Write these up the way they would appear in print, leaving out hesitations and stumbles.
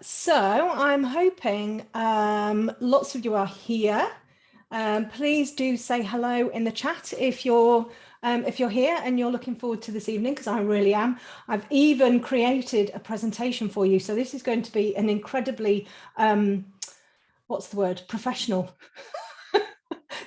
So I'm hoping lots of you are here. Please do say hello in the chat if you're here and you're looking forward to this evening, because I really am. I've even created a presentation for you. So this is going to be an incredibly, what's the word, professional.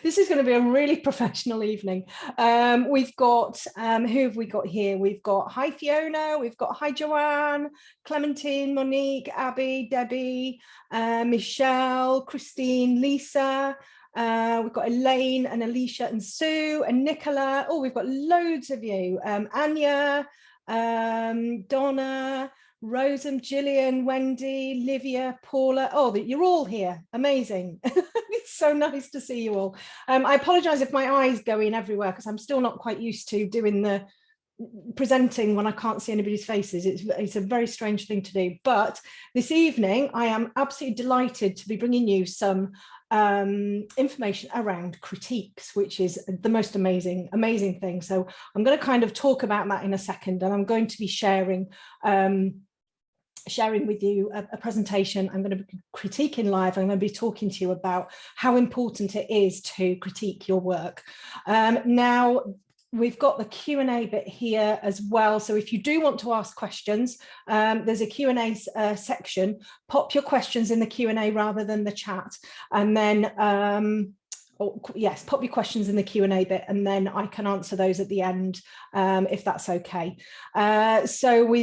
This is going to be a really professional evening. We've got, who have we got here? We've got, hi Fiona, we've got, hi Joanne, Clementine, Monique, Abby, Debbie, Michelle, Christine, Lisa. We've got Elaine and Alicia and Sue and Nicola. Oh, we've got loads of you. Anya, Donna, Rosem, Gillian, Wendy, Livia, Paula. Oh, you're all here. Amazing. It's so nice to see you all. I apologize if my eyes go in everywhere because I'm still not quite used to doing the presenting when I can't see anybody's faces. It's a very strange thing to do. But this evening, I am absolutely delighted to be bringing you some information around critiques, which is the most amazing thing. So I'm going to kind of talk about that in a second, and I'm going to be sharing with you a presentation. I'm going to be critiquing live. I'm going to be talking to you about how important it is to critique your work. Now, we've got the Q&A bit here as well. So if you do want to ask questions, there's a Q&A section. Pop your questions in the Q&A rather than the chat. And then, yes, pop your questions in the Q&A bit, and then I can answer those at the end, if that's okay. So we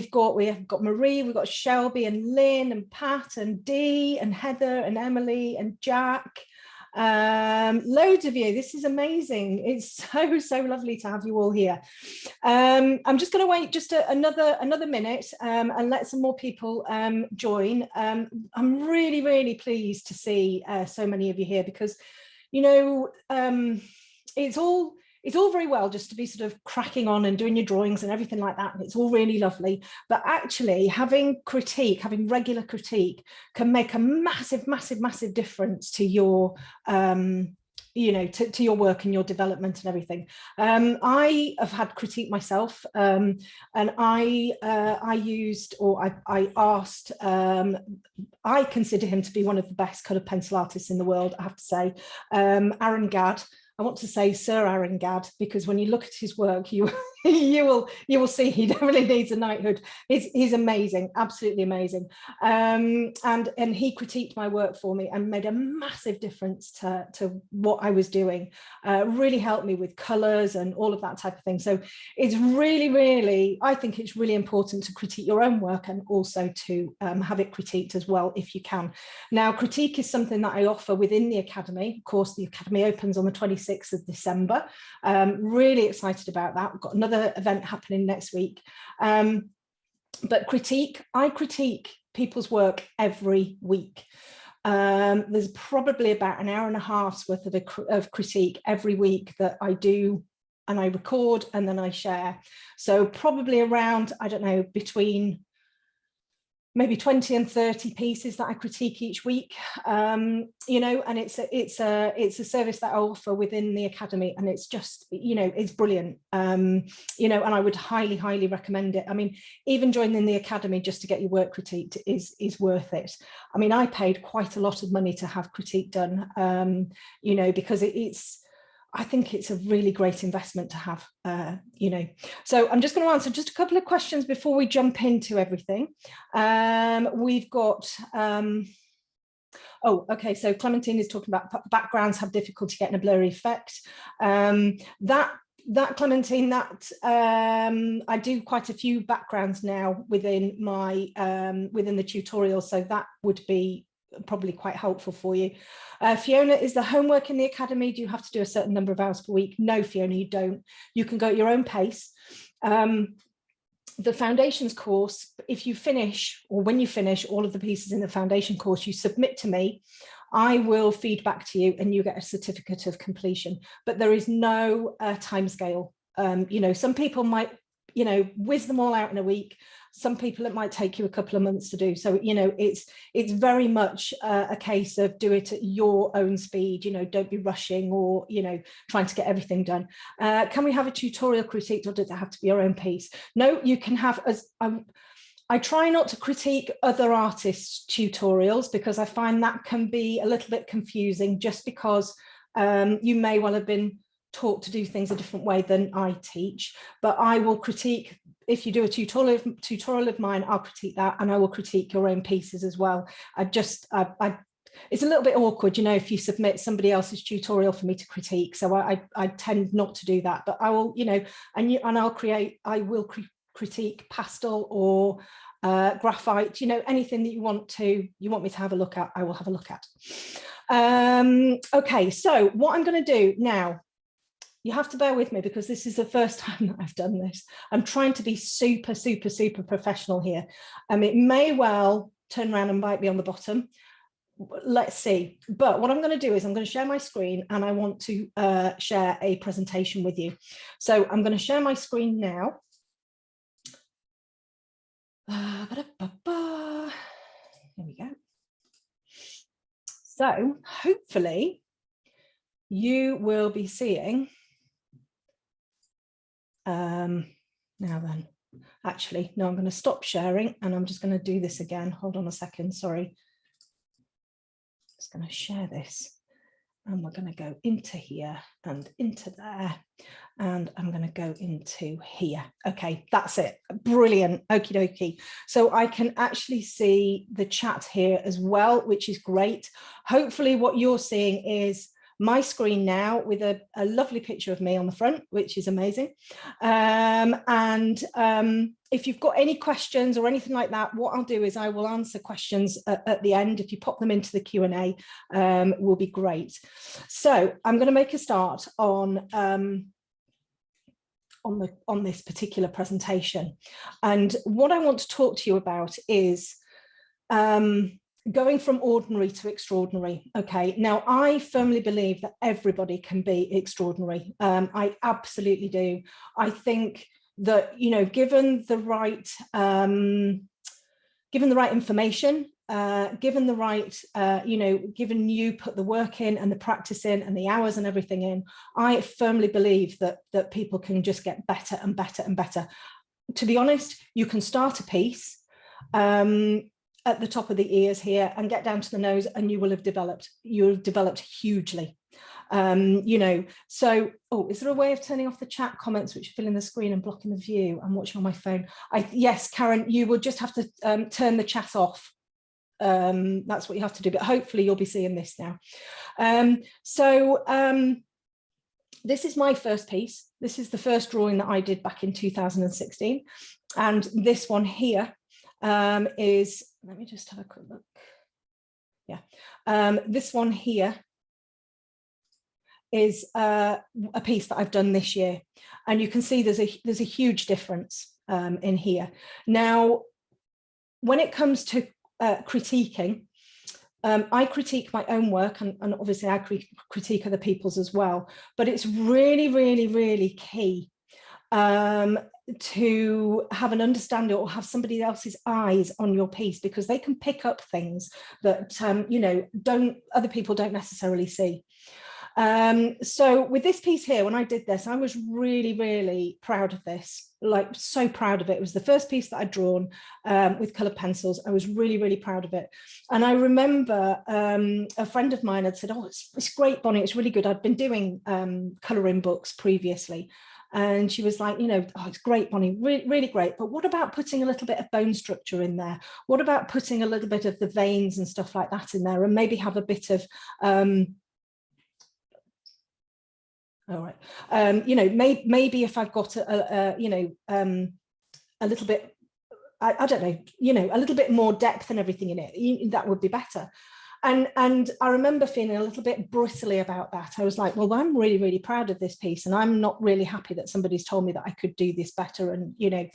have got Marie, we've got Shelby and Lynn and Pat and Dee and Heather and Emily and Jack. Loads of you. This is amazing. It's so lovely to have you all here. I'm just going to wait just another minute and let some more people join. I'm really pleased to see so many of you here, because you know, it's all very well just to be sort of cracking on and doing your drawings and everything like that, and it's all really lovely, but actually having regular critique can make a massive difference to your you know, to your work and your development and everything. I have had critique myself, and I asked, I consider him to be one of the best coloured pencil artists in the world, I have to say, Aaron Gadd. I want to say Sir Aaron Gadd, because when you look at his work, you will see he definitely needs a knighthood. He's amazing, absolutely amazing. And he critiqued my work for me and made a massive difference to what I was doing. Really helped me with colours and all of that type of thing. So it's really, I think it's really important to critique your own work, and also to have it critiqued as well if you can. Now, critique is something that I offer within the Academy. Of course, the Academy opens on the 26th of December. Really excited about that. We've got another event happening next week. But I critique people's work every week. There's probably about an hour and a half's worth of critique every week that I do, and I record and then I share. So probably around, I don't know, between maybe 20 and 30 pieces that I critique each week, you know, and it's a service that I offer within the Academy, and it's just, you know, it's brilliant, you know, and I would highly recommend it. I mean, even joining the Academy just to get your work critiqued is worth it. I mean, I paid quite a lot of money to have critique done, you know, because I think it's a really great investment to have, you know. So I'm just going to answer just a couple of questions before we jump into everything. We've got, oh, okay, so Clementine is talking about backgrounds have difficulty getting a blurry effect. That Clementine, I do quite a few backgrounds now within my within the tutorial, so that would be probably quite helpful for you. Fiona, is the homework in the Academy, do you have to do a certain number of hours per week? No, Fiona, you don't. You can go at your own pace. The foundations course, if you finish, or when you finish all of the pieces in the foundation course, you submit to me, I will feed back to you and you get a certificate of completion, but there is no time scale. You know, some people might, you know, whiz them all out in a week. Some people, it might take you a couple of months to do. So, you know, it's very much a case of do it at your own speed, you know, don't be rushing or, you know, trying to get everything done. Can we have a tutorial critique, or does it have to be your own piece? No, you can have, as I try not to critique other artists' tutorials because I find that can be a little bit confusing, just because you may well have been taught to do things a different way than I teach, but I will critique. If you do a tutorial of mine, I'll critique that, and I will critique your own pieces as well. It's a little bit awkward, you know, if you submit somebody else's tutorial for me to critique. So I tend not to do that, but I will, you know, I will critique pastel or graphite, you know, anything that you want me to have a look at, I will have a look at. Okay, so what I'm going to do now, you have to bear with me because this is the first time that I've done this. I'm trying to be super, super, super professional here. It may well turn around and bite me on the bottom. Let's see. But what I'm going to do is I'm going to share my screen, and I want to share a presentation with you. So I'm going to share my screen now. Here we go. So hopefully you will be seeing, now then, actually, no, I'm going to stop sharing and I'm just going to do this again. Hold on a second, sorry. Just going to share this, and we're going to go into here and into there, and I'm going to go into here. Okay, that's it. Brilliant. Okie dokie. So I can actually see the chat here as well, which is great. Hopefully what you're seeing is my screen now with a lovely picture of me on the front, which is amazing. If you've got any questions or anything like that, what I'll do is I will answer questions at the end. If you pop them into the Q&A, will be great. So I'm going to make a start on this particular presentation. And what I want to talk to you about is going from ordinary to extraordinary. Okay, now I firmly believe that everybody can be extraordinary. I absolutely do. I think that, you know, given the right information, given the right, you know, given you put the work in and the practice in and the hours and everything in, I firmly believe that people can just get better and better and better. To be honest, you can start a piece at the top of the ears here and get down to the nose, and you will have developed. You'll have developed hugely. You know, so, oh, is there a way of turning off the chat comments which are filling the screen and blocking the view? I'm watching on my phone. Yes, Karen, you will just have to turn the chat off. That's what you have to do, but hopefully you'll be seeing this now. This is my first piece. This is the first drawing that I did back in 2016. And this one here is, let me just have a quick look. Yeah, this one here is a piece that I've done this year, and you can see there's a huge difference in here. Now, when it comes to critiquing, I critique my own work, and obviously I critique other people's as well, but it's really, really, really key to have an understanding or have somebody else's eyes on your piece, because they can pick up things that you know, other people don't necessarily see. So with this piece here, when I did this, I was really, really proud of this, like so proud of it. It was the first piece that I'd drawn with colored pencils. I was really, really proud of it. And I remember a friend of mine had said, oh, it's great, Bonnie, it's really good. I'd been doing coloring books previously. And she was like, you know, oh, it's great, Bonnie, really, really great. But what about putting a little bit of bone structure in there? What about putting a little bit of the veins and stuff like that in there, and maybe have a bit of, all right, you know, maybe if I've got you know, a little bit, I don't know, you know, a little bit more depth and everything in it, that would be better. And I remember feeling a little bit bristly about that. I was like, well, I'm really, really proud of this piece, and I'm not really happy that somebody's told me that I could do this better. And, you know,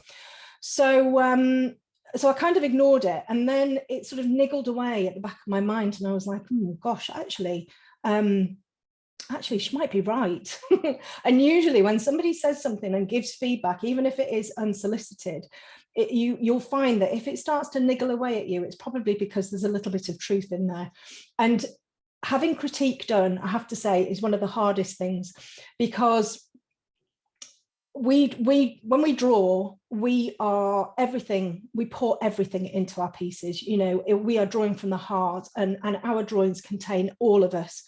so I kind of ignored it, and then it sort of niggled away at the back of my mind, and I was like, oh gosh, actually, she might be right. And usually when somebody says something and gives feedback, even if it is unsolicited, you'll find that if it starts to niggle away at you, it's probably because there's a little bit of truth in there. And having critique done, I have to say, is one of the hardest things, because when we draw, we pour everything into our pieces. You know, we are drawing from the heart, and our drawings contain all of us.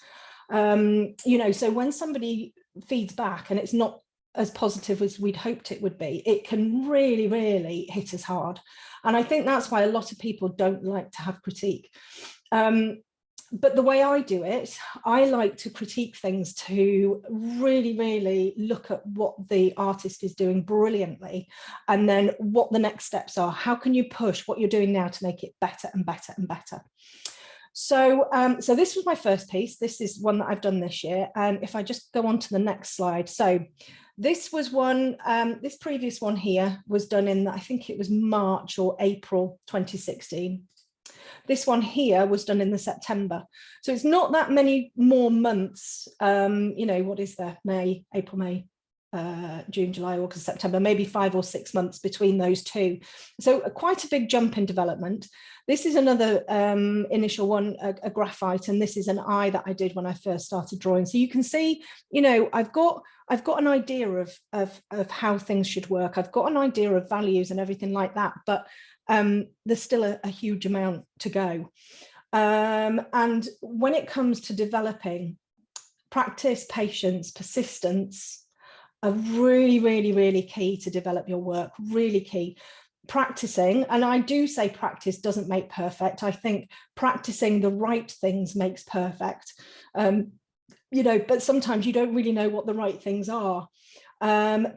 You know, so when somebody feeds back and it's not as positive as we'd hoped it would be, it can really, really hit us hard. And I think that's why a lot of people don't like to have critique. But the way I do it, I like to critique things to really, really look at what the artist is doing brilliantly, and then what the next steps are. How can you push what you're doing now to make it better and better and better? So, so this was my first piece. This is one that I've done this year. And if I just go on to the next slide. So this was one, this previous one here was done in, I think it was March or April 2016. This one here was done in the September. So it's not that many more months, you know, what is there? May, April, May, June, July, August, September, maybe 5 or 6 months between those two. So quite a big jump in development. This is another initial one, a graphite, and this is an eye that I did when I first started drawing. So you can see, you know, I've got an idea of how things should work. I've got an idea of values and everything like that, but there's still a huge amount to go. And when it comes to developing, practice, patience, persistence are really, really, really key to develop your work, really key. Practicing, and I do say practice doesn't make perfect. I think practicing the right things makes perfect. You know, but sometimes you don't really know what the right things are.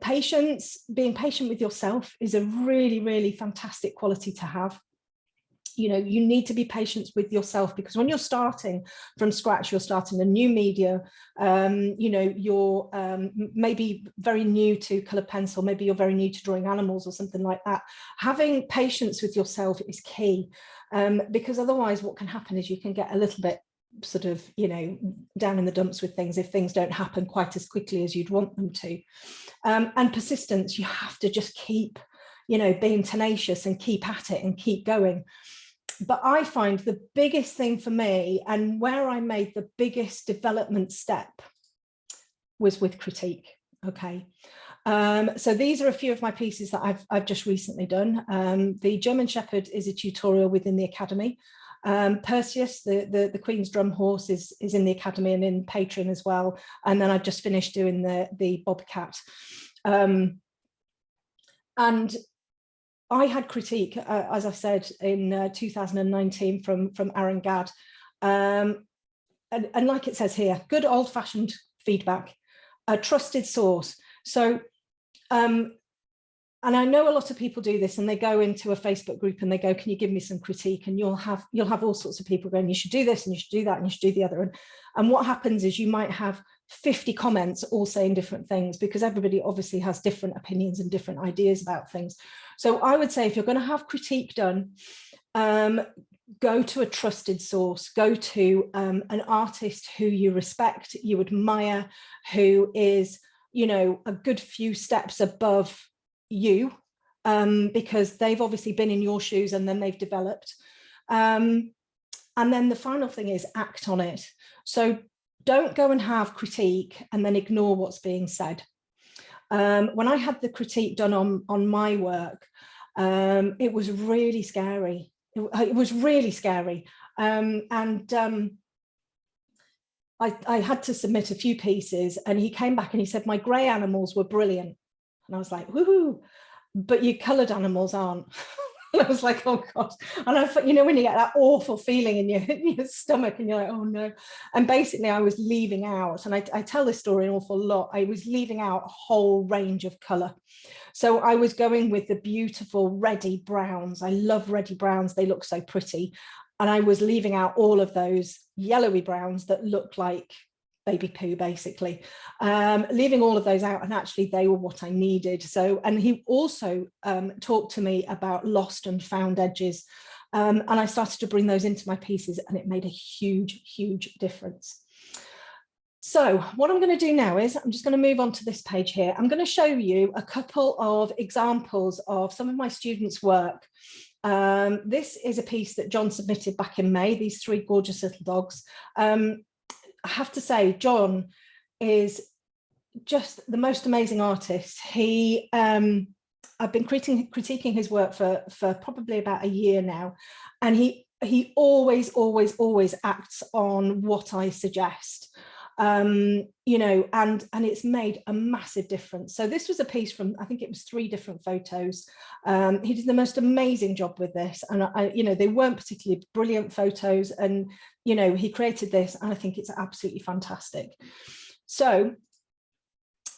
Patience, being patient with yourself is a really, really fantastic quality to have. You know, you need to be patient with yourself, because when you're starting from scratch, you're starting a new media, you know, you're maybe very new to colored pencil, maybe you're very new to drawing animals or something like that. Having patience with yourself is key, because otherwise what can happen is you can get a little bit sort of, you know, down in the dumps with things if things don't happen quite as quickly as you'd want them to. And persistence, you have to just keep, you know, being tenacious and keep at it and keep going. But I find the biggest thing for me, and where I made the biggest development step, was with critique. Okay. So these are a few of my pieces that I've just recently done. The German Shepherd is a tutorial within the Academy. Perseus, the Queen's drum horse, is in the Academy and in Patreon as well. And then I've just finished doing the Bobcat. And I had critique, as I said, in 2019 from Aaron Gadd. And like it says here, good old-fashioned feedback, a trusted source. So, and I know a lot of people do this, and they go into a Facebook group and they go, can you give me some critique? And you'll have all sorts of people going, you should do this and you should do that and you should do the other. And what happens is you might have 50 comments all saying different things, because everybody obviously has different opinions and different ideas about things. So I would say, if you're going to have critique done, go to a trusted source, go to an artist who you respect, you admire, who is, you know, a good few steps above you, because they've obviously been in your shoes and then they've developed. And then the final thing is act on it. So don't go and have critique and then ignore what's being said. When I had the critique done on my work, it was really scary. It was really scary. I had to submit a few pieces, and he came back and he said, my grey animals were brilliant. And I was like, woohoo, but your coloured animals aren't. And I was like, oh God. And I thought, you know, when you get that awful feeling in your stomach and you're like, oh no. And basically I was leaving out, and I tell this story an awful lot, I was leaving out a whole range of colour. So I was going with the beautiful reddy browns. I love reddy browns. They look so pretty. And I was leaving out all of those yellowy browns that look like baby poo, basically, leaving all of those out, and actually they were what I needed. So, and he also talked to me about lost and found edges, and I started to bring those into my pieces, and it made a huge difference. So what I'm going to do now is I'm just going to move on to this page here. I'm going to show you a couple of examples of some of my students' work. This is a piece that John submitted back in May, these three gorgeous little dogs. I have to say, John is just the most amazing artist. He, I've been critiquing his work for probably about a year now, and he always acts on what I suggest. You know, and it's made a massive difference. So this was a piece from, I think it was 3 different photos. He did the most amazing job with this, and you know, they weren't particularly brilliant photos, and you know, he created this, and I think it's absolutely fantastic. So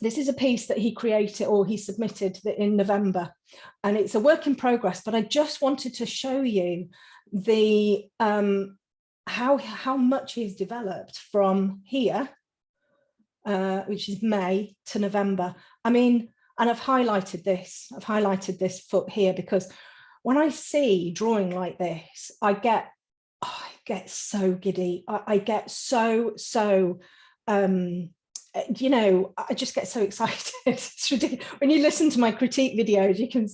this is a piece that he created, or he submitted in November, and it's a work in progress, but I just wanted to show you the how much he's developed from here, which is May, to November. I mean, and I've highlighted this foot here, because when I see drawing like this, I get so giddy. I get so you know, I just get so excited. It's ridiculous. When you listen to my critique videos, you can,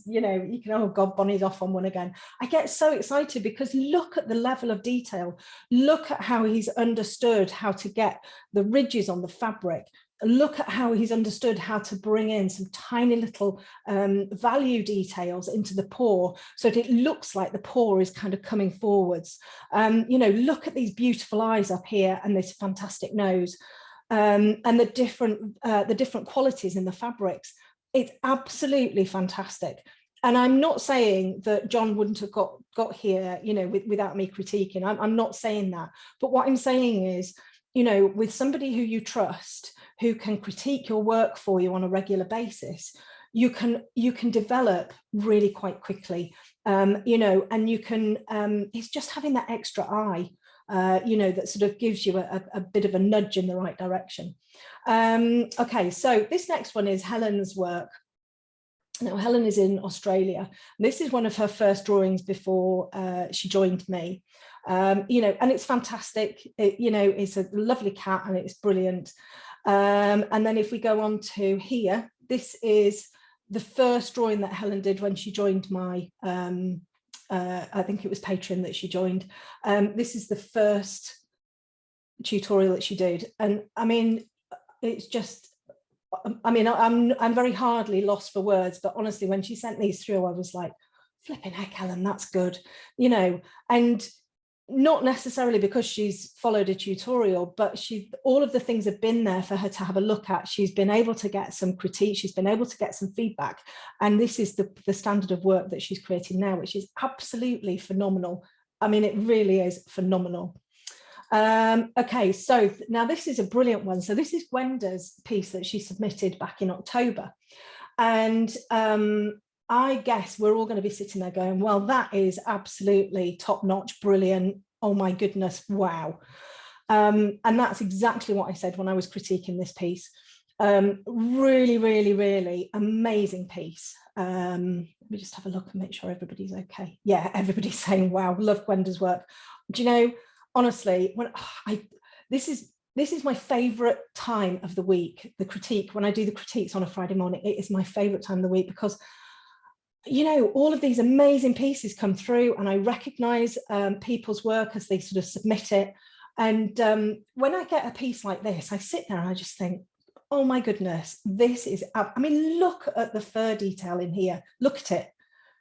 oh God, Bonnie's off on one again. I get so excited because look at the level of detail. Look at how he's understood how to get the ridges on the fabric. Look at how he's understood how to bring in some tiny little value details into the paw, so that it looks like the paw is kind of coming forwards. You know, look at these beautiful eyes up here and this fantastic nose. And the different qualities in the fabrics. It's absolutely fantastic. And I'm not saying that John wouldn't have got here, you know, without me critiquing. I'm not saying that. But what I'm saying is, you know, with somebody who you trust, who can critique your work for you on a regular basis, you can develop really quite quickly, you know, and you can, it's just having that extra eye, you know, that sort of gives you a bit of a nudge in the right direction. Okay, so this next one is Helen's work. Now, Helen is in Australia. This is one of her first drawings before she joined me. You know, and it's fantastic. You know, it's a lovely cat and it's brilliant. And then if we go on to here, this is the first drawing that Helen did when she joined my I think it was Patreon that she joined. This is the first tutorial that she did. And I mean, it's just, I mean, I'm very hardly lost for words, but honestly, when she sent these through, I was like, flipping heck, Helen, that's good, you know. And not necessarily because she's followed a tutorial, but all of the things have been there for her to have a look at. She's been able to get some critique, she's been able to get some feedback, and this is the standard of work that she's creating now, which is absolutely phenomenal. I mean, it really is phenomenal. Okay, so now this is a brilliant one. So this is Gwenda's piece that she submitted back in October, and I guess we're all going to be sitting there going, well, that is absolutely top-notch, brilliant. Oh my goodness, wow. And that's exactly what I said when I was critiquing this piece. Really, really, really amazing piece. Let me just have a look and make sure everybody's okay. Yeah, everybody's saying, wow, love Gwenda's work. Do you know, honestly, when this is my favorite time of the week, the critique. When I do the critiques on a Friday morning, it is my favorite time of the week, because you know, all of these amazing pieces come through, and I recognize people's work as they sort of submit it. And when I get a piece like this, I sit there and I just think, oh my goodness, this is, I mean, look at the fur detail in here. Look at it.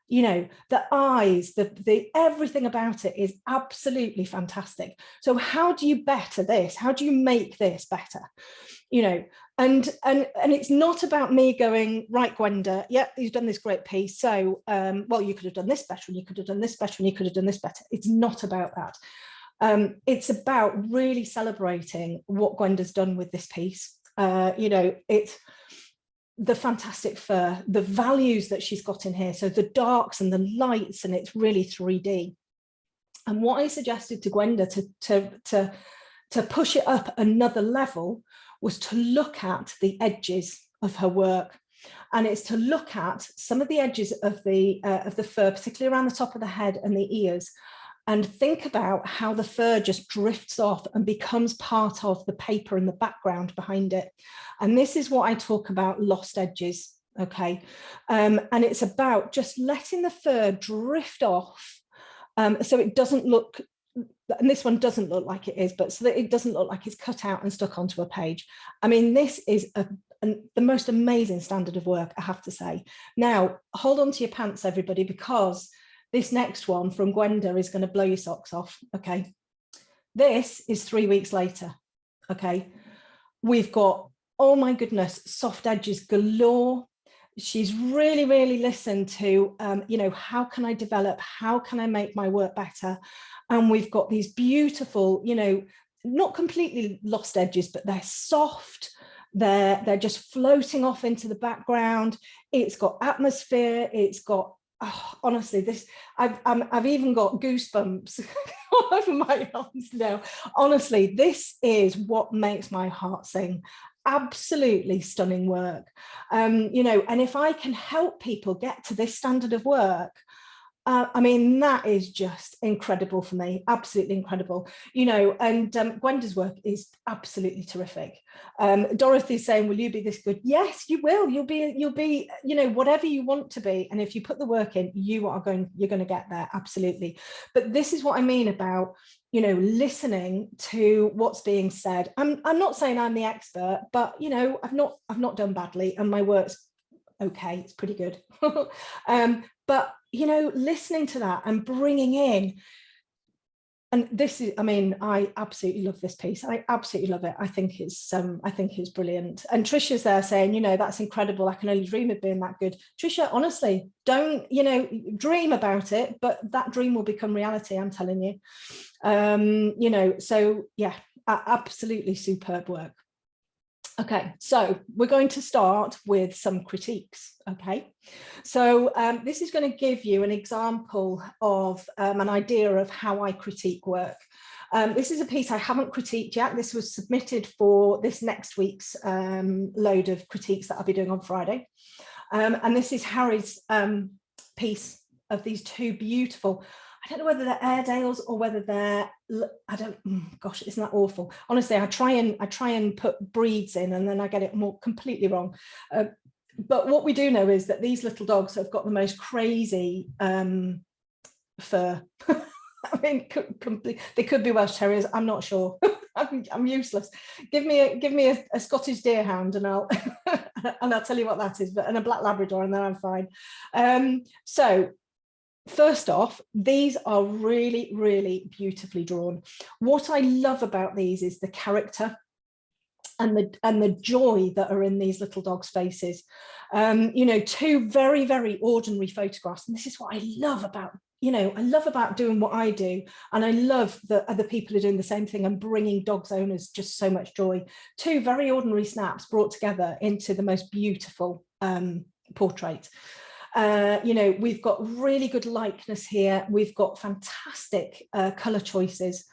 You know, the eyes, the everything about it is absolutely fantastic. So how do you better this? How do you make this better? You know, and it's not about me going, right, Gwenda, yeah, you've done this great piece. So, well, you could have done this better, and you could have done this better, and you could have done this better. It's not about that. It's about really celebrating what Gwenda's done with this piece. You know, it's the fantastic fur, the values that she's got in here. So the darks and the lights, and it's really 3D. And what I suggested to Gwenda to push it up another level was to look at the edges of her work. And it's to look at some of the edges of the fur, particularly around the top of the head and the ears, and think about how the fur just drifts off and becomes part of the paper in the background behind it. And this is what I talk about, lost edges, okay? And it's about just letting the fur drift off, so it doesn't look, and this one doesn't look like it is, but so that it doesn't look like it's cut out and stuck onto a page. I mean, this is the most amazing standard of work, I have to say. Now, hold on to your pants, everybody, because this next one from Gwenda is going to blow your socks off. Okay. This is 3 weeks later. Okay. We've got, oh my goodness, soft edges galore. She's really, really listened to, you know, how can I develop? How can I make my work better? And we've got these beautiful, you know, not completely lost edges, but they're soft. They're just floating off into the background. It's got atmosphere. It's got, oh, honestly, this, I've even got goosebumps all over my arms now. Honestly, this is what makes my heart sing. Absolutely stunning work. You know, and if I can help people get to this standard of work, I mean, that is just incredible for me, absolutely incredible, you know, and Gwenda's work is absolutely terrific. Dorothy's saying, will you be this good? Yes, you will. You'll be, you know, whatever you want to be. And if you put the work in, you're going to get there. Absolutely. But this is what I mean about, you know, listening to what's being said. I'm not saying I'm the expert, but, you know, I've not done badly and my work's okay, it's pretty good. But, you know, listening to that and bringing in, and this is, I mean, I absolutely love this piece. I absolutely love it. I think it's brilliant. And Trisha's there saying, you know, that's incredible. I can only dream of being that good. Trisha, honestly, don't, you know, dream about it, but that dream will become reality, I'm telling you. You know, so yeah, absolutely superb work. Okay, so we're going to start with some critiques, okay? So this is going to give you an example of an idea of how I critique work. This is a piece I haven't critiqued yet. This was submitted for this next week's load of critiques that I'll be doing on Friday. And this is Harry's piece of these two beautiful, I don't know whether they're Airedales or whether they're, gosh, isn't that awful? Honestly, I try and put breeds in and then I get it completely wrong. But what we do know is that these little dogs have got the most crazy fur. I mean, they could be Welsh Terriers. I'm not sure. I'm useless. Give me a Scottish Deerhound and I'll and I'll tell you what that is. And a Black Labrador, and then I'm fine. So first off, these are really, really beautifully drawn. What I love about these is the character and the joy that are in these little dogs' faces. You know, two very, very ordinary photographs. And this is what I love about, you know, I love about doing what I do. And I love that other people are doing the same thing and bringing dogs owners just so much joy. Two very ordinary snaps brought together into the most beautiful portrait. You know, we've got really good likeness here. We've got fantastic color choices.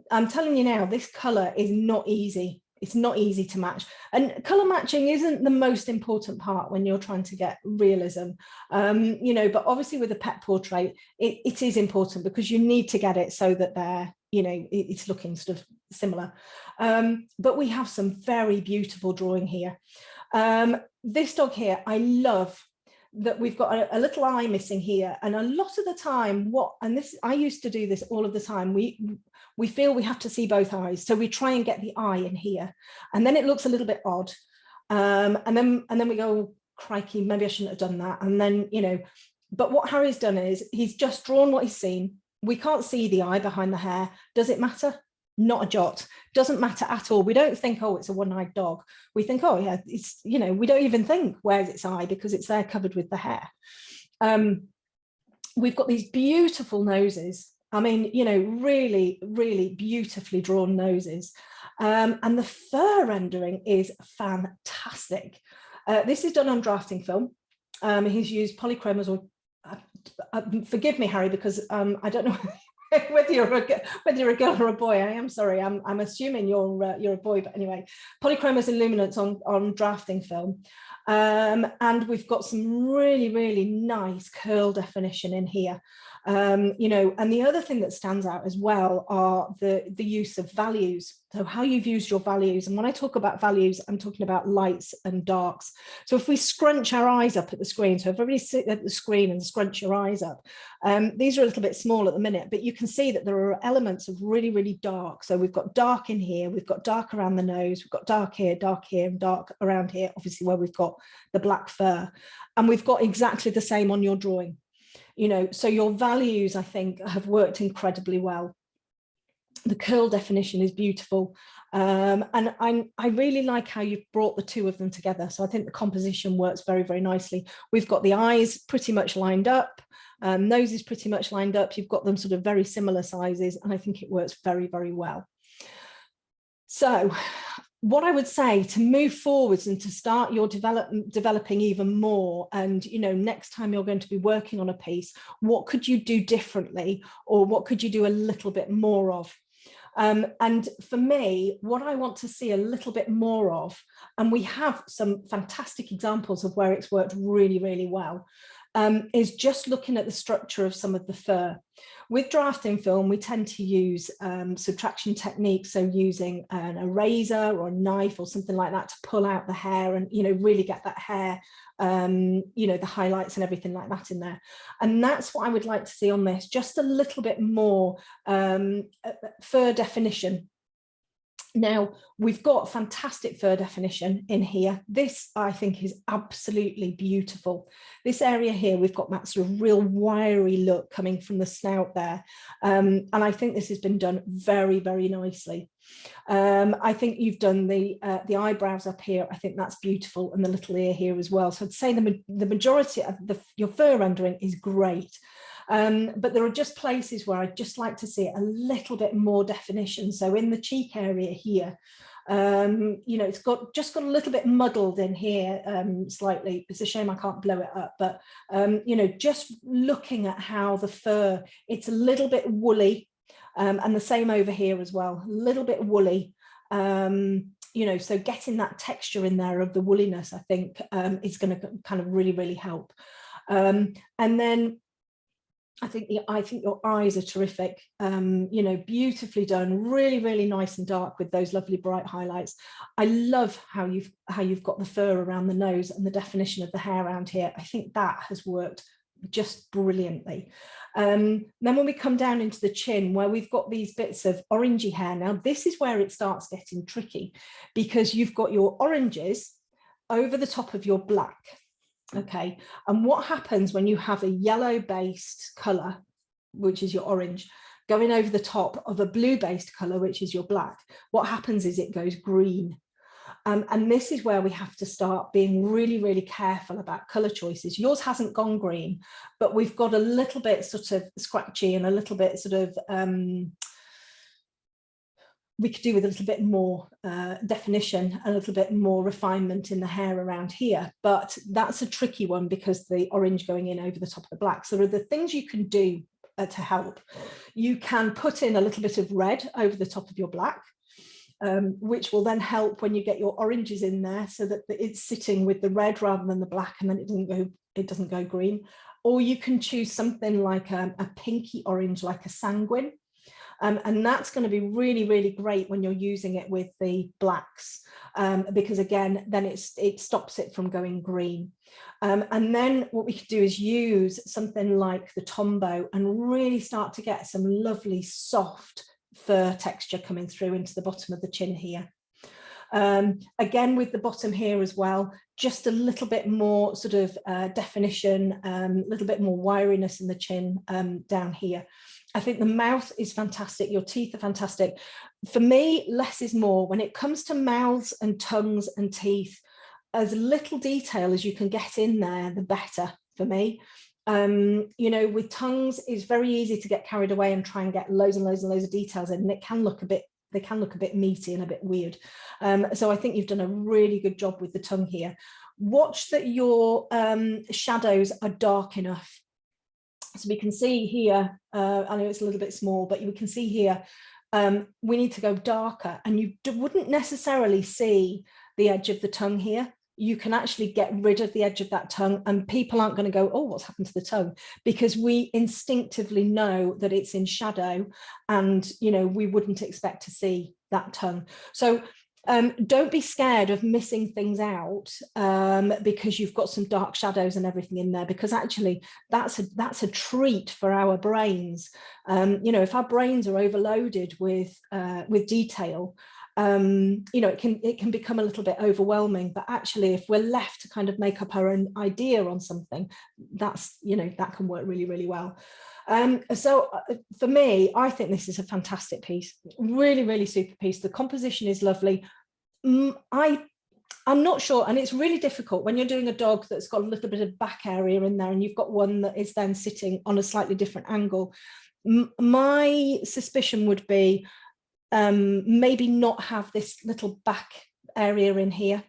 I'm telling you now, this color is not easy. It's not easy to match. And color matching isn't the most important part when you're trying to get realism, you know, but obviously with a pet portrait, it is important because you need to get it so that they're, you know, it's looking sort of similar. But we have some very beautiful drawing here. This dog here, I love that we've got a little eye missing here, and a lot of the time I used to do this all of the time, we feel we have to see both eyes, so we try and get the eye in here and then it looks a little bit odd, and then we go, crikey, maybe I shouldn't have done that. And then, you know, but what Harry's done is he's just drawn what he's seen. We can't see the eye behind the hair. Does it matter? Not a jot. Doesn't matter at all. We don't think, oh, it's a one-eyed dog. We think, oh yeah, it's, you know, we don't even think where's its eye because it's there covered with the hair. We've got these beautiful noses. I mean, you know, really, really beautifully drawn noses. And the fur rendering is fantastic. This is done on drafting film. He's used polychromos, or forgive me, Harry, because I don't know whether you're a girl or a boy. I am sorry. I'm assuming you're a boy, but anyway, polychromos and luminance on drafting film, and we've got some really, really nice curl definition in here. You know, and the other thing that stands out as well are the use of values. So how you've used your values. And when I talk about values, I'm talking about lights and darks. So if we scrunch our eyes up at the screen, so if everybody sit at the screen and scrunch your eyes up, these are a little bit small at the minute, but you can see that there are elements of really, really dark. So we've got dark in here, we've got dark around the nose, we've got dark here, and dark around here, obviously where we've got the black fur. And we've got exactly the same on your drawing. You know, so your values, I think, have worked incredibly well. The curl definition is beautiful. And I really like how you've brought the two of them together. So I think the composition works very, very nicely. We've got the eyes pretty much lined up. Nose is pretty much lined up. You've got them sort of very similar sizes. And I think it works very, very well. So what I would say to move forwards and to start your developing even more, and you know, next time you're going to be working on a piece, what could you do differently, or what could you do a little bit more of? And for me, what I want to see a little bit more of, and we have some fantastic examples of where it's worked really, really well, is just looking at the structure of some of the fur. With drafting film, we tend to use subtraction techniques, so using an eraser or a knife or something like that to pull out the hair and, you know, really get that hair, you know, the highlights and everything like that in there. And that's what I would like to see on this, just a little bit more fur definition. Now, we've got fantastic fur definition in here. This, I think, is absolutely beautiful. This area here, we've got that sort of real wiry look coming from the snout there. And I think this has been done very, very nicely. I think you've done the eyebrows up here. I think that's beautiful, and the little ear here as well. So I'd say the majority of your fur rendering is great. But there are just places where I'd just like to see a little bit more definition. So in the cheek area here, you know, it's just got a little bit muddled in here slightly. It's a shame I can't blow it up, but you know, just looking at how the fur, it's a little bit woolly, and the same over here as well, a little bit woolly. You know, so getting that texture in there of the woolliness, I think, is going to kind of really, really help. And then I think your eyes are terrific, you know, beautifully done, really, really nice and dark with those lovely bright highlights. I love how you've got the fur around the nose and the definition of the hair around here. I think that has worked just brilliantly. Then when we come down into the chin, where we've got these bits of orangey hair, now this is where it starts getting tricky, because you've got your oranges over the top of your black. Okay, and what happens when you have a yellow based color, which is your orange, going over the top of a blue based color, which is your black? What happens is it goes green. And this is where we have to start being really, really careful about color choices. Yours hasn't gone green, but we've got a little bit sort of scratchy and a little bit sort of we could do with a little bit more definition, a little bit more refinement in the hair around here, but that's a tricky one because the orange going in over the top of the black. So there are the things you can do to help. You can put in a little bit of red over the top of your black, which will then help when you get your oranges in there, so that it's sitting with the red rather than the black, and then it doesn't go green. Or you can choose something like a pinky orange, like a sanguine. And that's going to be really, really great when you're using it with the blacks, because again, then it stops it from going green. And then what we could do is use something like the Tombow and really start to get some lovely soft fur texture coming through into the bottom of the chin here. Again, with the bottom here as well, just a little bit more sort of definition, a little bit more wiriness in the chin down here. I think the mouth is fantastic. Your teeth are fantastic. For me, less is more. When it comes to mouths and tongues and teeth, as little detail as you can get in there, the better for me. You know, with tongues, it's very easy to get carried away and try and get loads and loads and loads of details in, and it can look a bit, they can look a bit meaty and a bit weird. So I think you've done a really good job with the tongue here. Watch that your shadows are dark enough. So we can see here, I know it's a little bit small, but you can see here, we need to go darker, and you wouldn't necessarily see the edge of the tongue here. you can actually get rid of the edge of that tongue, and people aren't going to go, oh, what's happened to the tongue? Because we instinctively know that it's in shadow, and, you know, we wouldn't expect to see that tongue. So don't be scared of missing things out because you've got some dark shadows and everything in there, because actually that's a treat for our brains. You know, if our brains are overloaded with detail, you know, it can become a little bit overwhelming. But actually, if we're left to kind of make up our own idea on something, that's, you know, that can work really, really well. So for me, I think this is a fantastic piece, really, really super piece. The composition is lovely. I'm not sure, and it's really difficult when you're doing a dog that's got a little bit of back area in there, and you've got one that is then sitting on a slightly different angle. My suspicion would be maybe not have this little back area in here.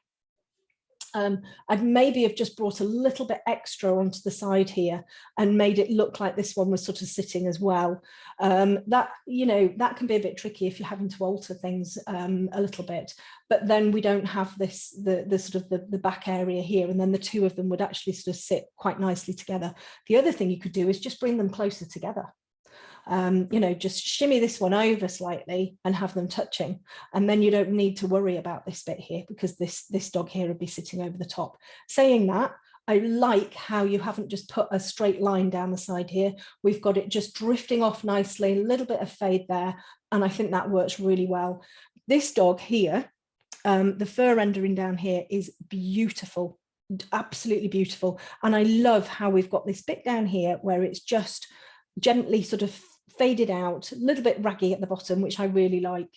I'd maybe have just brought a little bit extra onto the side here and made it look like this one was sort of sitting as well. That, you know, that can be a bit tricky if you're having to alter things a little bit, but then we don't have this, the sort of the back area here, and then the two of them would actually sort of sit quite nicely together. The other thing you could do is just bring them closer together. You know, just shimmy this one over slightly and have them touching, and then you don't need to worry about this bit here, because this dog here would be sitting over the top. Saying that, I like how you haven't just put a straight line down the side here. We've got it just drifting off nicely, a little bit of fade there, and I think that works really well. This dog here, the fur rendering down here is beautiful, absolutely beautiful, and I love how we've got this bit down here where it's just gently sort of faded out, a little bit raggy at the bottom, which I really like.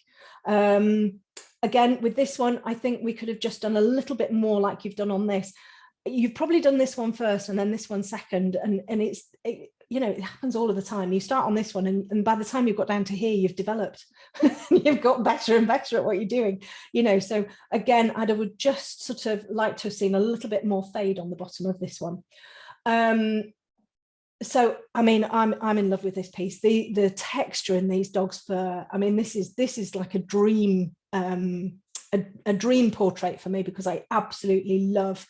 Again, with this one, I think we could have just done a little bit more like you've done on this. You've probably done this one first and then this one second, and you know, it happens all of the time. You start on this one, and by the time you've got down to here, you've developed. You've got better and better at what you're doing, you know. So again, I would just sort of like to have seen a little bit more fade on the bottom of this one. So I mean, I'm in love with this piece. The texture in these dogs' fur, I mean, this is like a dream, a dream portrait for me, because I absolutely love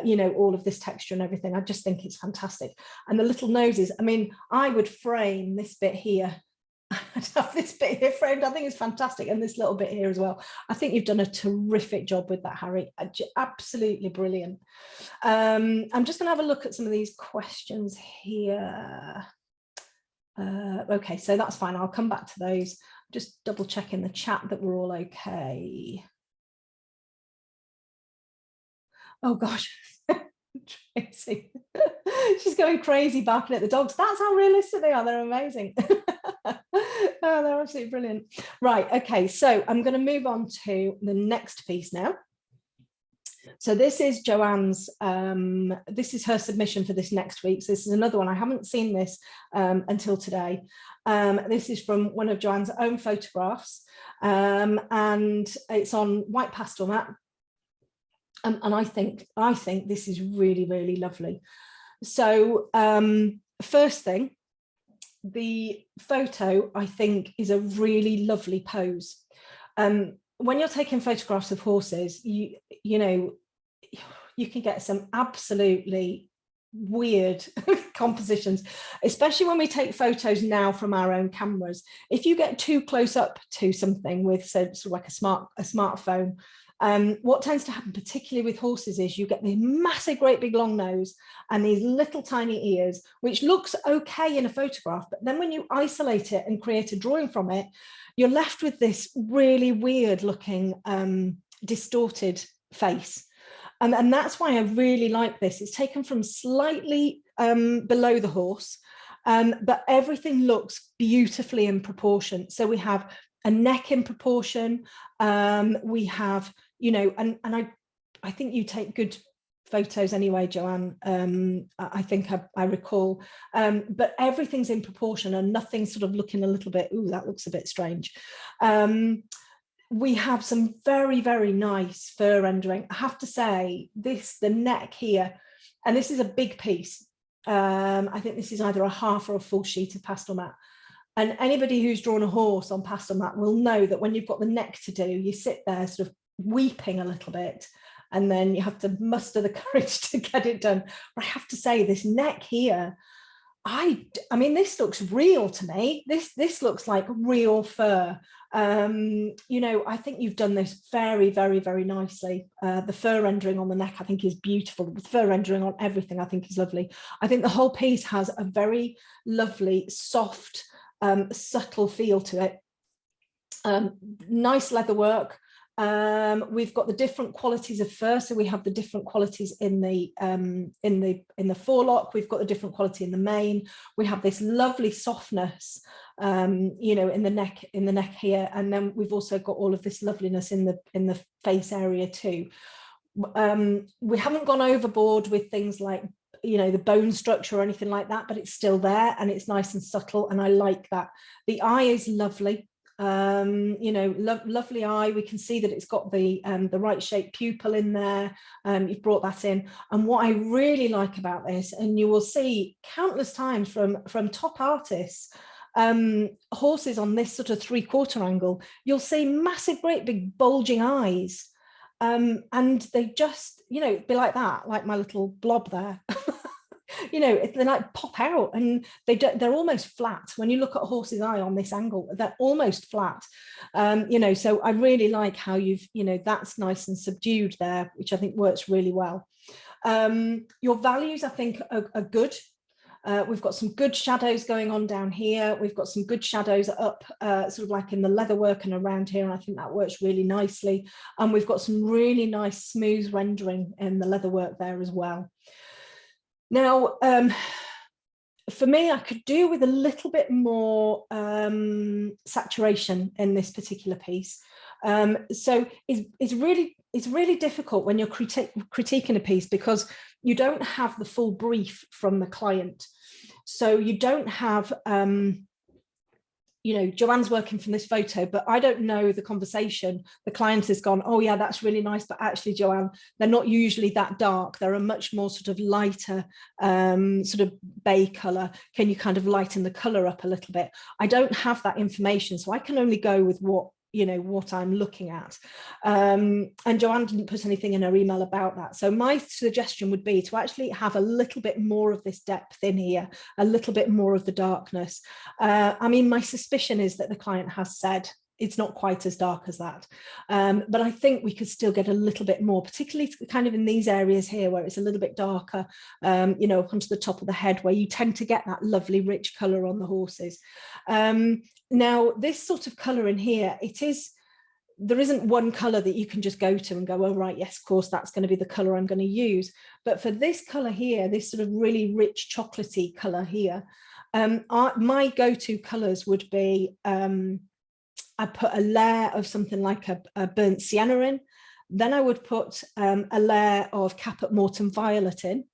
you know, all of this texture and everything. I just think it's fantastic. And the little noses, I mean, I would frame this bit here. I'd have this bit here framed. I think it's fantastic, and this little bit here as well. I think you've done a terrific job with that, Harry. Absolutely brilliant. I'm just going to have a look at some of these questions here. Okay, so that's fine. I'll come back to those. Just double check in the chat that we're all okay. Oh gosh, Tracy, she's going crazy barking at the dogs. That's how realistic they are. They're amazing. Oh, they're absolutely brilliant. Right, okay, so I'm going to move on to the next piece now. So this is Joanne's, this is her submission for this next week. So this is another one. I haven't seen this until today. This is from one of Joanne's own photographs, and it's on white pastel mat. And I think this is really, really lovely. So first thing, the photo, I think, is a really lovely pose. When you're taking photographs of horses, you know, you can get some absolutely weird compositions, especially when we take photos now from our own cameras. If you get too close up to something with sort of like a smartphone, what tends to happen, particularly with horses, is you get this massive, great big long nose and these little tiny ears, which looks okay in a photograph, but then when you isolate it and create a drawing from it, you're left with this really weird looking distorted face. And that's why I really like this. It's taken from slightly below the horse, but everything looks beautifully in proportion. So we have a neck in proportion, we have, you know, and I think you take good photos anyway, Joanne. I think I recall, but everything's in proportion and nothing's sort of looking a little bit, ooh, that looks a bit strange. We have some very, very nice fur rendering. I have to say, the neck here, and this is a big piece. I think this is either a half or a full sheet of pastel mat. And anybody who's drawn a horse on pastel mat will know that when you've got the neck to do, you sit there sort of weeping a little bit. and then you have to muster the courage to get it done. But I have to say, this neck here, I mean, this looks real to me. This looks like real fur. You know, I think you've done this very, very, very nicely. The fur rendering on the neck, I think, is beautiful. The fur rendering on everything, I think, is lovely. I think the whole piece has a very lovely, soft, subtle feel to it. Nice leather work. We've got the different qualities of fur, so we have the different qualities in the forelock. We've got the different quality in the mane. We have this lovely softness, you know, in the neck here, and then we've also got all of this loveliness in the face area too. We haven't gone overboard with things like, you know, the bone structure or anything like that, but it's still there and it's nice and subtle, and I like that. The eye is lovely. You know, lovely eye. We can see that it's got the right shaped pupil in there. You've brought that in, and what I really like about this, and you will see countless times from top artists, horses on this sort of 3/4 angle, you'll see massive, great big bulging eyes, and they just, you know, be like that, like my little blob there. You know, they like pop out, and they're almost flat. When you look at a horse's eye on this angle, they're almost flat. You know, so I really like how you've, you know, that's nice and subdued there, which I think works really well. Your values, I think, are good. We've got some good shadows going on down here. We've got some good shadows up, sort of like in the leatherwork and around here, and I think that works really nicely. And we've got some really nice smooth rendering in the leatherwork there as well. Now, for me, I could do with a little bit more saturation in this particular piece. So it's really difficult when you're critiquing a piece, because you don't have the full brief from the client. So you don't have, you know, Joanne's working from this photo, but I don't know the conversation. The client has gone, oh yeah, that's really nice, but actually, Joanne, they're not usually that dark. They're a much more sort of lighter, sort of bay color. Can you kind of lighten the color up a little bit? I don't have that information, so I can only go with what, you know, what I'm looking at. And Joanne didn't put anything in her email about that. So my suggestion would be to actually have a little bit more of this depth in here, a little bit more of the darkness. I mean, my suspicion is that the client has said it's not quite as dark as that. But I think we could still get a little bit more, particularly kind of in these areas here where it's a little bit darker, you know, up onto the top of the head, where you tend to get that lovely rich color on the horses. Now, this sort of color in here, there isn't one color that you can just go to and go, oh, right, yes, of course, that's going to be the color I'm going to use. But for this color here, this sort of really rich chocolatey color here, my go-to colors would be, I put a layer of something like a burnt sienna in. Then I would put a layer of Caput Mortuum Violet in.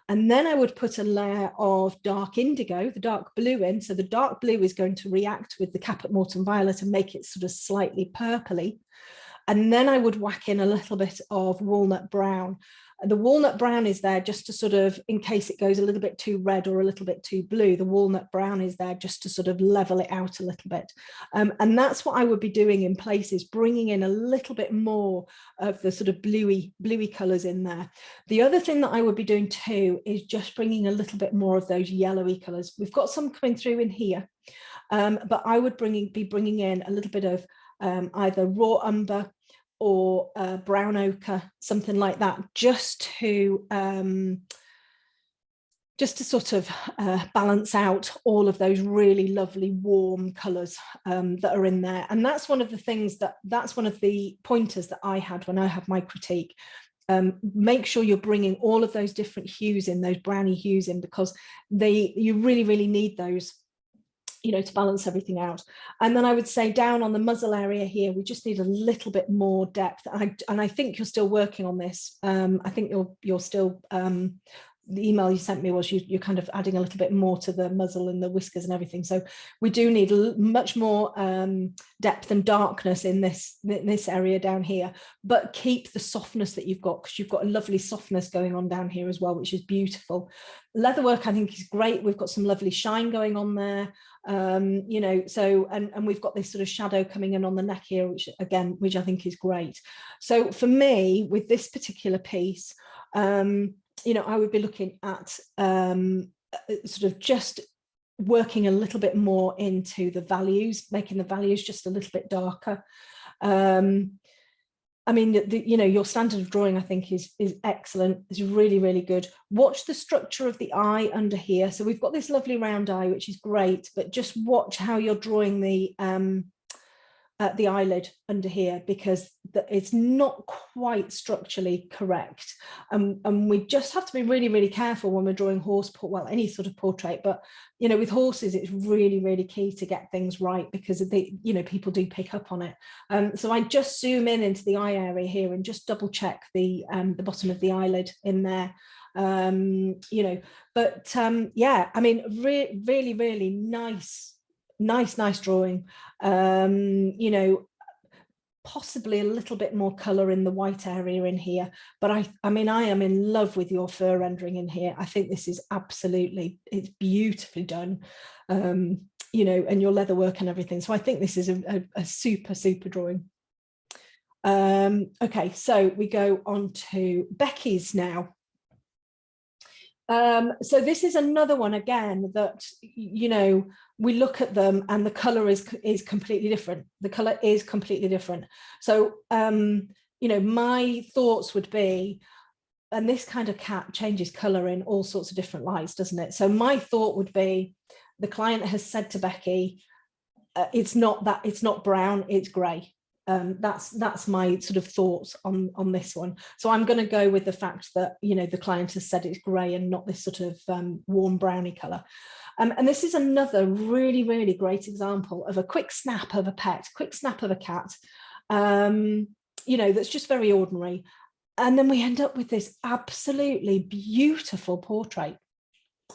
And then I would put a layer of dark indigo, the dark blue in. So the dark blue is going to react with the Caput Mortuum Violet and make it sort of slightly purpley. And then I would whack in a little bit of walnut brown. The walnut brown is there just to sort of, in case it goes a little bit too red or a little bit too blue, the walnut brown is there just to sort of level it out a little bit. And that's what I would be doing in places, bringing in a little bit more of the sort of bluey colors in there. The other thing that I would be doing too is just bringing a little bit more of those yellowy colors. We've got some coming through in here, but I would be bringing in a little bit of either raw umber or brown ochre, something like that, just to sort of balance out all of those really lovely warm colours that are in there. And that's one of the things that's one of the pointers that I had when I had my critique. Make sure you're bringing all of those different hues in, those browny hues in, because you really, really need those, you know, to balance everything out. And then I would say down on the muzzle area here, we just need a little bit more depth. And I think you're still working on this. I think you're still the email you sent me was you're kind of adding a little bit more to the muzzle and the whiskers and everything. So we do need much more depth and darkness in this area down here, but keep the softness that you've got, because you've got a lovely softness going on down here as well, which is beautiful. Leatherwork, I think, is great. We've got some lovely shine going on there. You know, so and we've got this sort of shadow coming in on the neck here, which I think is great. So for me, with this particular piece, you know, I would be looking at sort of just working a little bit more into the values, making the values just a little bit darker. I mean, you know, your standard of drawing, I think, is excellent. It's really, really good. Watch the structure of the eye under here. So we've got this lovely round eye, which is great, but just watch how you're drawing the eyelid under here, because it's not quite structurally correct. And we just have to be really, really careful when we're drawing any sort of portrait. But, you know, with horses, it's really, really key to get things right, because you know, people do pick up on it. So I just zoom into the eye area here and just double check the bottom of the eyelid in there. You know, but yeah, I mean, really, really nice drawing. You know, possibly a little bit more color in the white area in here, but I mean, I am in love with your fur rendering in here. I think this is it's beautifully done. You know, and your leather work and everything. So I think this is a super drawing. Okay, so we go on to Becky's now. So this is another one, again, that, you know, we look at them and the color is completely different. The color is completely different. So, you know, my thoughts would be, and this kind of cat changes color in all sorts of different lights, doesn't it? So my thought would be, the client has said to Becky, it's not brown, it's gray. That's my sort of thoughts on this one. So I'm going to go with the fact that, you know, the client has said it's grey and not this sort of warm browny colour. And this is another really, really great example of a quick snap of a pet, quick snap of a cat, you know, that's just very ordinary. And then we end up with this absolutely beautiful portrait.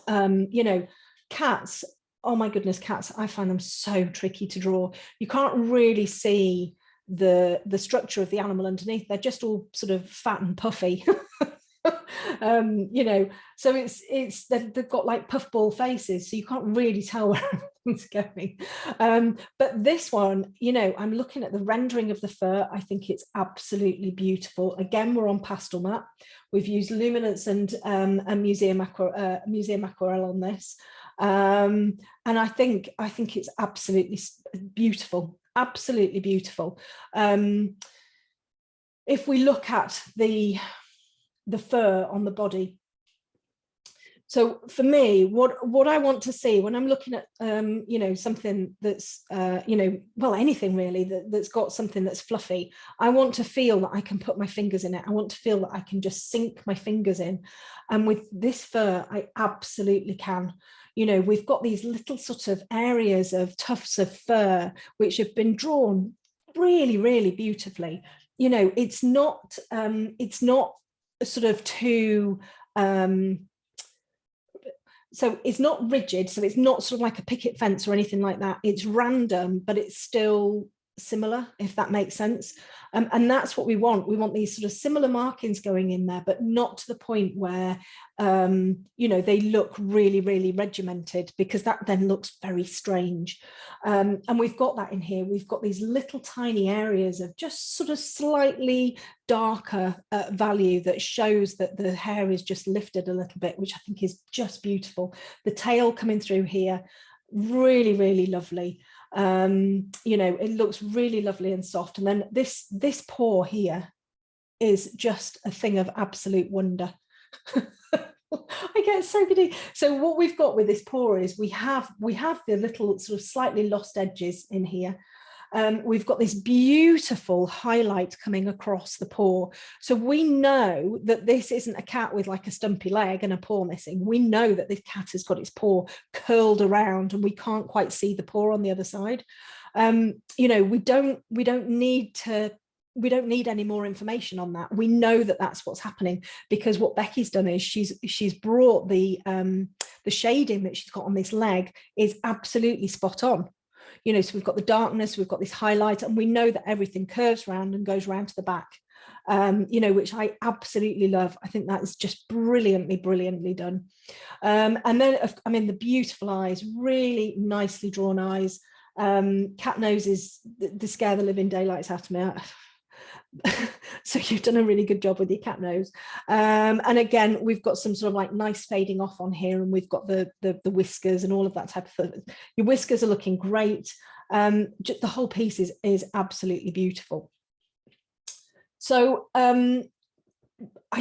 You know, cats, oh my goodness, cats, I find them so tricky to draw. You can't really see the structure of the animal underneath. They're just all sort of fat and puffy. You know, so they've got like puffball faces, so you can't really tell where everything's going. But this one, you know, I'm looking at the rendering of the fur. I think it's absolutely beautiful. Again, we're on pastel mat. We've used luminance and museum aquarelle on this, and I think it's absolutely beautiful. Absolutely beautiful. If we look at the fur on the body, so for me, what I want to see when I'm looking at you know, something that's you know, well, anything really that's got something that's fluffy, I want to feel that I can put my fingers in it. I want to feel that I can just sink my fingers in, and with this fur I absolutely can. You know, we've got these little sort of areas of tufts of fur which have been drawn really, really beautifully. You know, it's not sort of too so it's not rigid, so it's not sort of like a picket fence or anything like that. It's random, but it's still similar, if that makes sense. And that's what we want. We want these sort of similar markings going in there, but not to the point where you know, they look really, really regimented, because that then looks very strange. And we've got that in here. We've got these little tiny areas of just sort of slightly darker value that shows that the hair is just lifted a little bit, which I think is just beautiful. The tail coming through here, really, really lovely. You know, it looks really lovely and soft. And then this paw here is just a thing of absolute wonder. I get so giddy. So what we've got with this paw is we have the little sort of slightly lost edges in here. We've got this beautiful highlight coming across the paw. So we know that this isn't a cat with like a stumpy leg and a paw missing. We know that this cat has got its paw curled around and we can't quite see the paw on the other side. You know, we don't need to we don't need any more information on that. We know that that's what's happening, because what Becky's done is she's brought the shading that she's got on this leg is absolutely spot on. You know, so we've got the darkness, we've got this highlight, and we know that everything curves round and goes round to the back, you know, which I absolutely love. I think that is just brilliantly done. And then, I mean, the beautiful eyes, really nicely drawn eyes. Cat noses, they scare the living daylights out of me. So you've done a really good job with your cat nose. And again, we've got some sort of like nice fading off on here, and we've got the whiskers and all of that type of thing. Your whiskers are looking great. The whole piece is absolutely beautiful. So I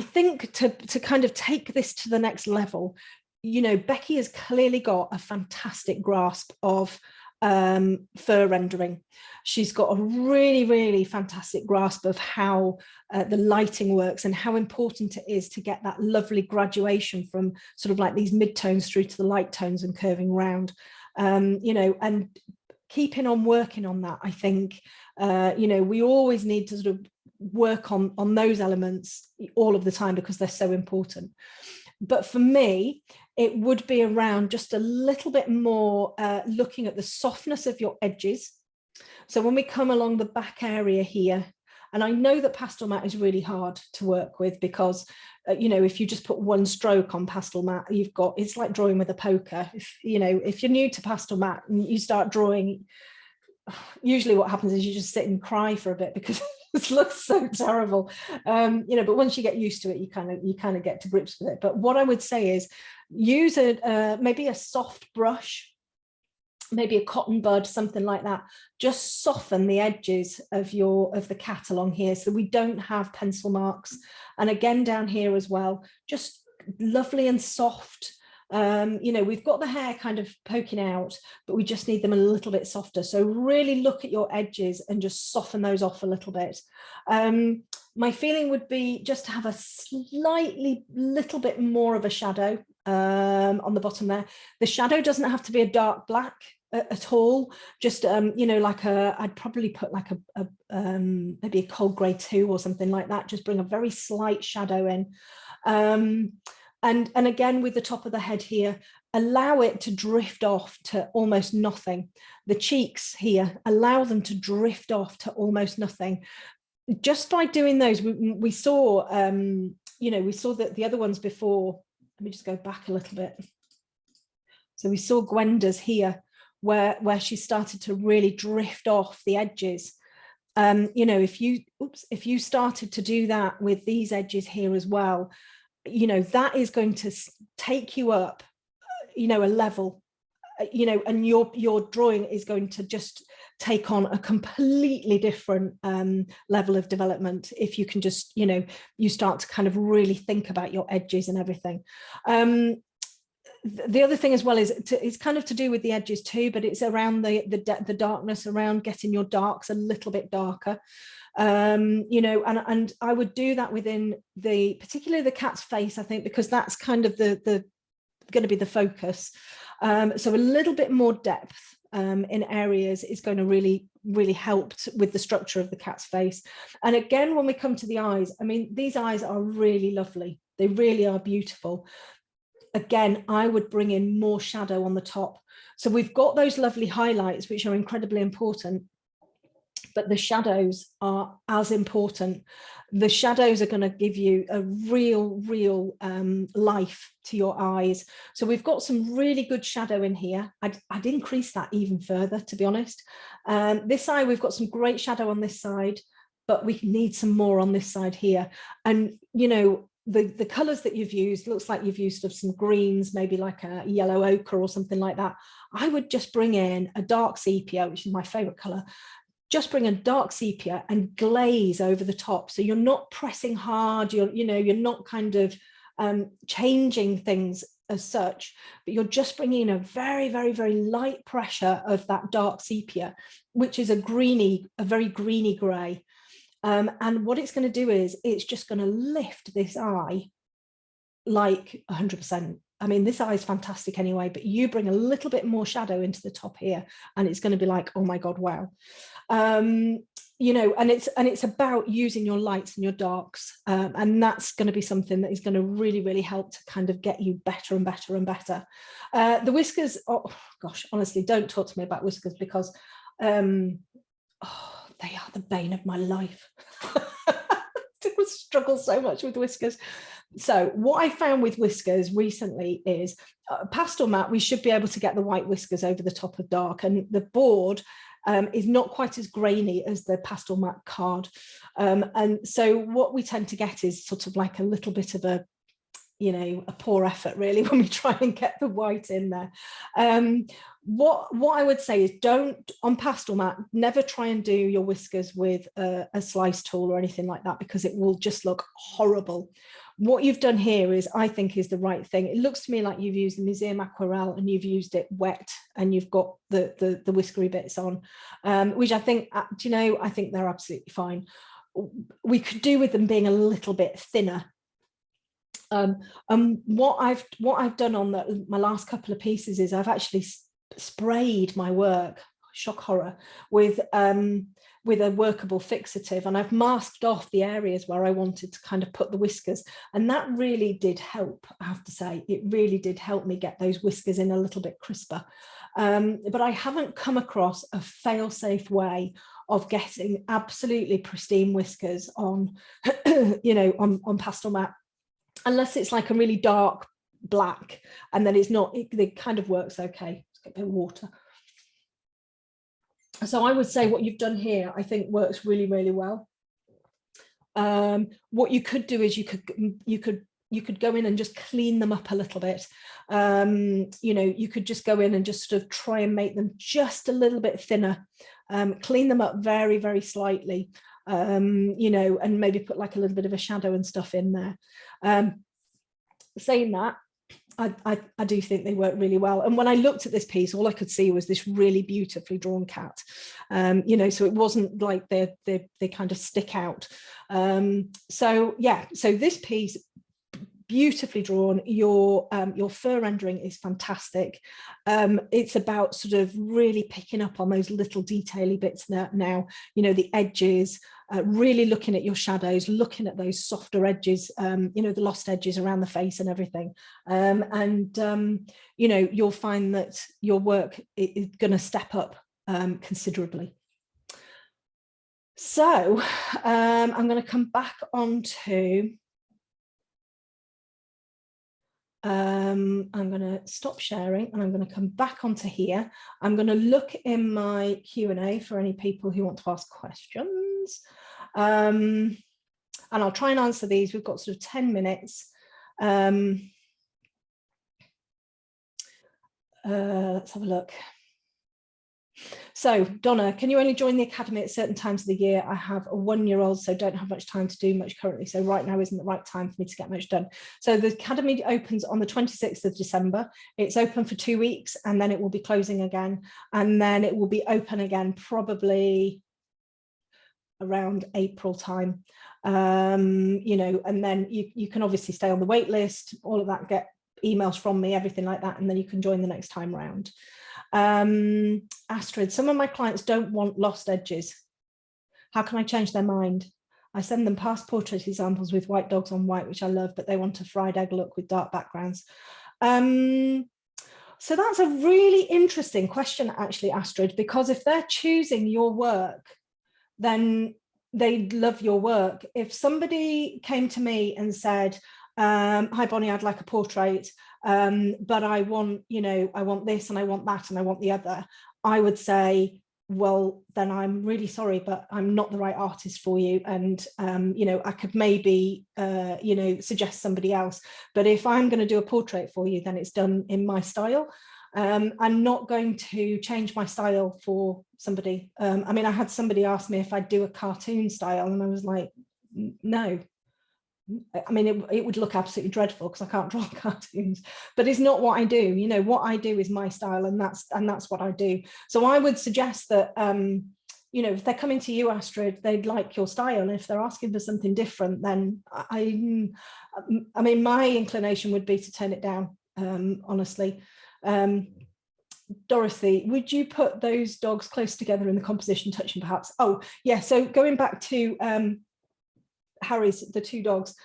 think to kind of take this to the next level, you know, Becky has clearly got a fantastic grasp of fur rendering. She's got a really fantastic grasp of how the lighting works and how important it is to get that lovely graduation from sort of like these mid-tones through to the light tones and curving round, you know, and keeping on working on that. I think, you know, we always need to sort of work on those elements all of the time because they're so important. But for me, it would be around just a little bit more looking at the softness of your edges. So when we come along the back area here, and I know that pastel matte is really hard to work with because, you know, if you just put one stroke on pastel matte, you've got, it's like drawing with a poker. If, you know, if you're new to pastel matte and you start drawing, usually what happens is you just sit and cry for a bit because it looks so terrible, you know, but once you get used to it, you kind of get to grips with it. But what I would say is use maybe a soft brush, maybe a cotton bud, something like that. Just soften the edges of the cat along here so we don't have pencil marks. And again, down here as well, just lovely and soft. You know, we've got the hair kind of poking out, but we just need them a little bit softer. So really look at your edges and just soften those off a little bit. My feeling would be just to have a little bit more of a shadow on the bottom there. The shadow doesn't have to be a dark black at all. Just, you know, like I'd probably put like maybe a cold grey 2 or something like that. Just bring a very slight shadow in. And again, with the top of the head here, allow it to drift off to almost nothing. The cheeks here, allow them to drift off to almost nothing. Just by doing those, we saw, you know, we saw that the other ones before. Let me just go back a little bit. So we saw Gwenda's here, where she started to really drift off the edges. You know, if you started to do that with these edges here as well, you know, that is going to take you up, you know, a level, you know, and your drawing is going to just take on a completely different level of development if you can just, you know, you start to kind of really think about your edges and everything. The other thing as well is it's kind of to do with the edges too, but it's around the darkness, around getting your darks a little bit darker. You know, and I would do that within particularly the cat's face, I think, because that's kind of the going to be the focus. So a little bit more depth in areas is going to really help with the structure of the cat's face. And again, when we come to the eyes, I mean, these eyes are really lovely. They really are beautiful. Again, I would bring in more shadow on the top. So we've got those lovely highlights, which are incredibly important, but the shadows are as important. The shadows are going to give you a real life to your eyes. So we've got some really good shadow in here. I'd increase that even further, to be honest. This eye, we've got some great shadow on this side, but we need some more on this side here. And, you know, the colors that you've used, looks like you've used some greens, maybe like a yellow ochre or something like that. I would just bring in a dark sepia, which is my favorite color. Just bring a dark sepia and glaze over the top. So you're not pressing hard, you're not kind of changing things as such, but you're just bringing in a very light pressure of that dark sepia, which is a very greeny gray. And what it's going to do is it's just going to lift this eye like 100%. I mean, this eye is fantastic anyway, but you bring a little bit more shadow into the top here and it's going to be like, oh my God, wow. you know, and it's about using your lights and your darks, and that's going to be something that is going to really, really help to kind of get you better and better and better. The whiskers, oh gosh, honestly, don't talk to me about whiskers, because they are the bane of my life. I struggle so much with whiskers. So what I found with whiskers recently is pastel matte, we should be able to get the white whiskers over the top of dark, and the board is not quite as grainy as the pastel matte card. And so what we tend to get is sort of like a little bit of a, you know, a poor effort really when we try and get the white in there. What I would say is, don't, on pastel matte, never try and do your whiskers with a slice tool or anything like that, because it will just look horrible. What you've done here is, I think, is the right thing. It looks to me like you've used the Museum Aquarelle and you've used it wet, and you've got the whiskery bits on, which I think, do you know, I think they're absolutely fine. We could do with them being a little bit thinner. What I've done on my last couple of pieces is I've actually sprayed my work, shock horror, with a workable fixative, and I've masked off the areas where I wanted to kind of put the whiskers, and that really did help. I have to say, it really did help me get those whiskers in a little bit crisper. But I haven't come across a fail-safe way of getting absolutely pristine whiskers on, you know, on pastel matte, unless it's like a really dark black, and then it's not, it kind of works okay. Let's get a bit of water. So I would say what you've done here, I think, works really, really well. What you could do is you could go in and just clean them up a little bit. You know, you could just go in and just sort of try and make them just a little bit thinner, clean them up very, very slightly, you know, and maybe put like a little bit of a shadow and stuff in there. Saying that, I do think they work really well. And when I looked at this piece, all I could see was this really beautifully drawn cat, you know, so it wasn't like they kind of stick out. So yeah, so this piece, beautifully drawn. Your fur rendering is fantastic. It's about sort of really picking up on those little detaily bits now, you know, the edges, really looking at your shadows, looking at those softer edges, you know, the lost edges around the face and everything. You know, you'll find that your work is going to step up considerably. So I'm going to come back onto I'm going to stop sharing and I'm going to come back onto here. I'm going to look in my Q&A for any people who want to ask questions. And I'll try and answer these. We've got sort of 10 minutes. Let's have a look. So Donna, can you only join the academy at certain times of the year? I have a 1-year-old, so don't have much time to do much currently. So right now isn't the right time for me to get much done. So the academy opens on the 26th of December. It's open for 2 weeks and then it will be closing again. And then it will be open again probably around April time. You know, and then you can obviously stay on the wait list, all of that, get emails from me, everything like that, and then you can join the next time round. Astrid, some of my clients don't want lost edges. How can I change their mind? I send them past portrait examples with white dogs on white, which I love, but they want a fried egg look with dark backgrounds. So that's a really interesting question, actually, Astrid, because if they're choosing your work, then they love your work. If somebody came to me and said, hi Bonnie, I'd like a portrait, but I want, you know, I want this and I want that and I want the other, I would say, well, then I'm really sorry, but I'm not the right artist for you. And, you know, I could maybe, you know, suggest somebody else. But if I'm going to do a portrait for you, then it's done in my style. I'm not going to change my style for somebody. I mean, I had somebody ask me if I'd do a cartoon style, and I was like, no. I mean, it would look absolutely dreadful because I can't draw cartoons, but it's not what I do. You know, what I do is my style, and that's what I do. So I would suggest that, you know, if they're coming to you, Astrid, they'd like your style. And if they're asking for something different, then I mean, my inclination would be to turn it down, honestly. Dorothy, would you put those dogs close together in the composition, touching perhaps? Oh, yeah. So going back to Harry's, the two dogs.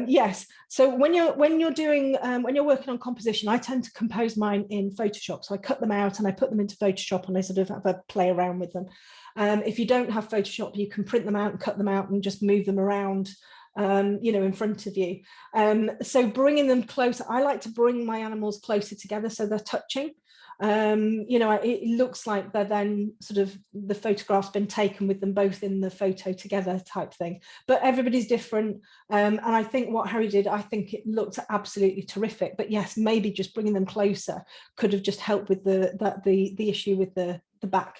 Yes. So when you're doing when you're working on composition, I tend to compose mine in Photoshop. So I cut them out and I put them into Photoshop and I sort of have a play around with them. If you don't have Photoshop, you can print them out and cut them out and just move them around, you know, in front of you. So bringing them closer, I like to bring my animals closer together so they're touching. You know, it looks like they're then sort of the photograph's been taken with them both in the photo together type thing, but everybody's different. And I think what Harry did, I think it looked absolutely terrific, but yes, maybe just bringing them closer could have just helped with the issue with the back.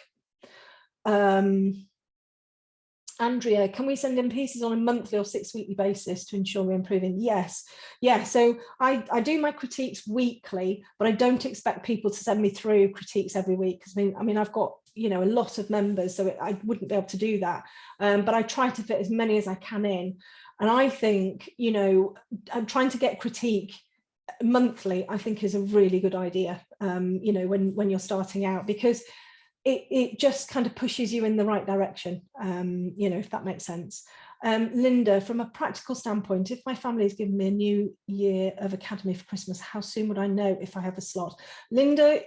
Andrea, can we send in pieces on a monthly or 6 weekly basis to ensure we're improving? Yes. Yeah, so I do my critiques weekly, but I don't expect people to send me through critiques every week, because I mean I've got, you know, a lot of members, so I wouldn't be able to do that, but I try to fit as many as I can in. And I think, you know, I'm trying to get critique monthly, I think is a really good idea, you know, when you're starting out, because it just kind of pushes you in the right direction, you know, if that makes sense. Linda, from a practical standpoint, if my family has given me a new year of academy for Christmas, how soon would I know if I have a slot? Linda,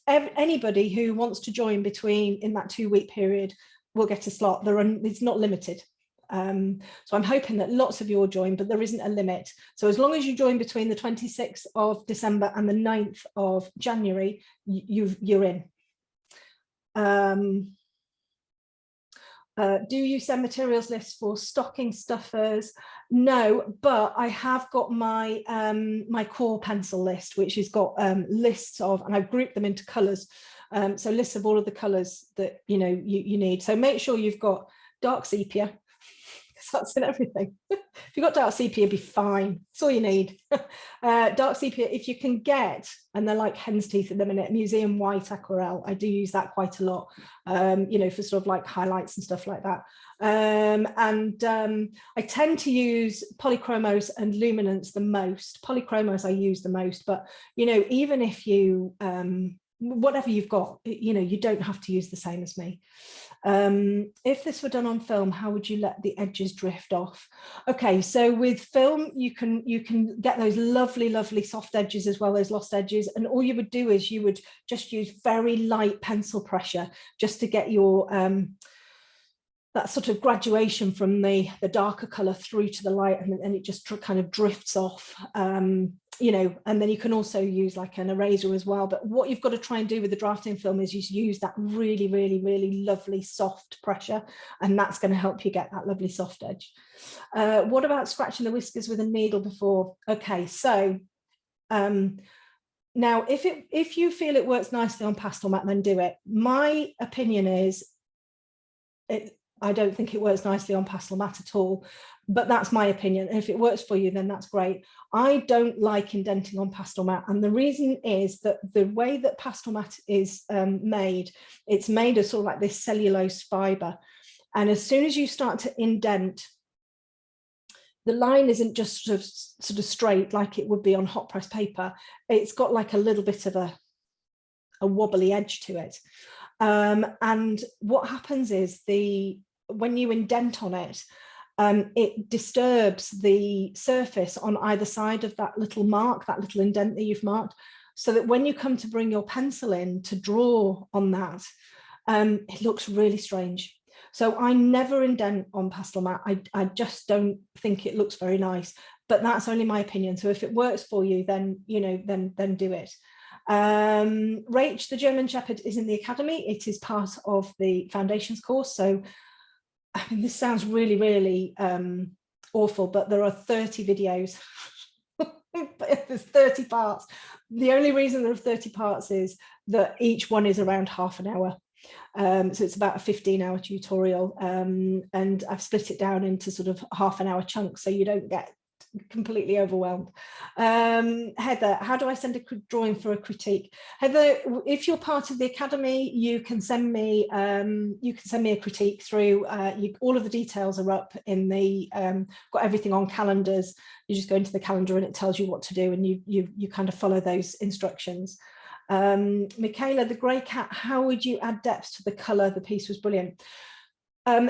anybody who wants to join in that 2-week period will get a slot. It's not limited. So I'm hoping that lots of you will join, but there isn't a limit. So as long as you join between the 26th of December and the 9th of January, you're in. Do you send materials lists for stocking stuffers? No, but I have got my my core pencil list, which has got lists of, and I've grouped them into colours. So lists of all of the colours that you know you need. So make sure you've got dark sepia, because that's in everything. If you've got dark sepia, you'll be fine. That's all you need. Dark sepia, if you can get, and they're like hen's teeth at the minute, museum white aquarelle. I do use that quite a lot, you know, for sort of like highlights and stuff like that. I tend to use polychromos and luminance the most. Polychromos I use the most, but, you know, even if you, whatever you've got, you know, you don't have to use the same as me. If this were done on film, how would you let the edges drift off? Okay, so with film, you can get those lovely soft edges as well as lost edges, and all you would do is you would just use very light pencil pressure just to get your that sort of graduation from the darker color through to the light, and it just kind of drifts off. You know, and then you can also use like an eraser as well. But what you've got to try and do with the drafting film is use that really lovely soft pressure, and that's going to help you get that lovely soft edge. What about scratching the whiskers with a needle before? Okay, so now if you feel it works nicely on Pastelmat, then do it. My opinion is I don't think it works nicely on Pastelmat at all, but that's my opinion. And if it works for you, then that's great. I don't like indenting on Pastelmat, and the reason is that the way that Pastelmat is made, it's made of sort of like this cellulose fiber, and as soon as you start to indent, the line isn't just sort of straight like it would be on hot press paper. It's got like a little bit of a wobbly edge to it. And what happens is when you indent on it, it disturbs the surface on either side of that little mark, that little indent that you've marked, so that when you come to bring your pencil in to draw on that, it looks really strange. So I never indent on Pastelmat. I just don't think it looks very nice, but that's only my opinion. So if it works for you, then, you know, then do it. Rach, the German Shepherd, is in the Academy. It is part of the Foundations course. So, I mean, this sounds really awful, but there are 30 videos. There's 30 parts. The only reason there are 30 parts is that each one is around half an hour. So it's about a 15-hour tutorial, and I've split it down into sort of half-an-hour chunks so you don't get completely overwhelmed. Heather, how do I send a drawing for a critique? Heather, if you're part of the Academy, you can send me a critique through. All of the details are up in the got everything on calendars. You just go into the calendar and it tells you what to do, and you kind of follow those instructions. Michaela, the grey cat, how would you add depth to the colour? The piece was brilliant.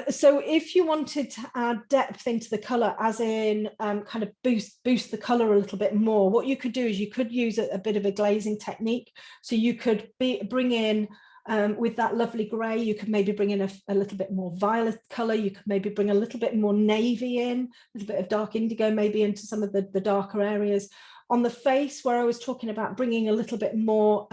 So if you wanted to add depth into the color, as in kind of boost the color a little bit more, what you could do is you could use a bit of a glazing technique. So you could bring in, with that lovely gray, you could maybe bring in a little bit more violet color. You could maybe bring a little bit more navy in, a little bit of dark indigo maybe into some of the darker areas. On the face, where I was talking about bringing a little bit more,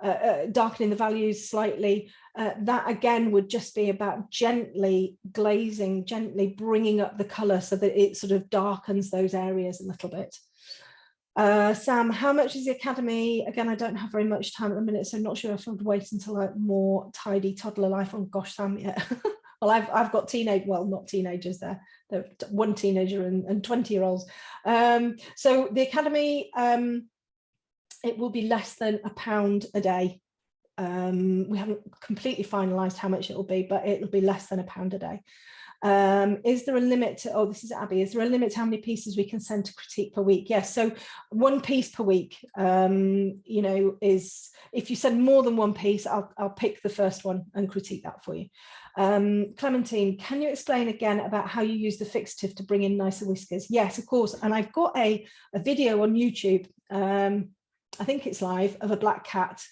darkening the values slightly, that again would just be about gently glazing, gently bringing up the color so that it sort of darkens those areas a little bit. Sam, how much is the Academy? Again, I don't have very much time at the minute, so I'm not sure if I would wait until a more tidy toddler life. Oh gosh, Sam, yeah. Well, I've got not teenagers there. They're one teenager and 20-year-olds. So the Academy, it will be less than £1 a day. We haven't completely finalised how much it will be, but it will be less than £1 a day. Is there a limit to, oh, this is Abby, is there a limit to how many pieces we can send to critique per week? Yes, so 1 piece per week, you know, is, if you send more than 1 piece, I'll pick the first one and critique that for you. Clementine, can you explain again about how you use the fixative to bring in nicer whiskers? Yes, of course, and I've got a video on YouTube, I think it's live, of a black cat.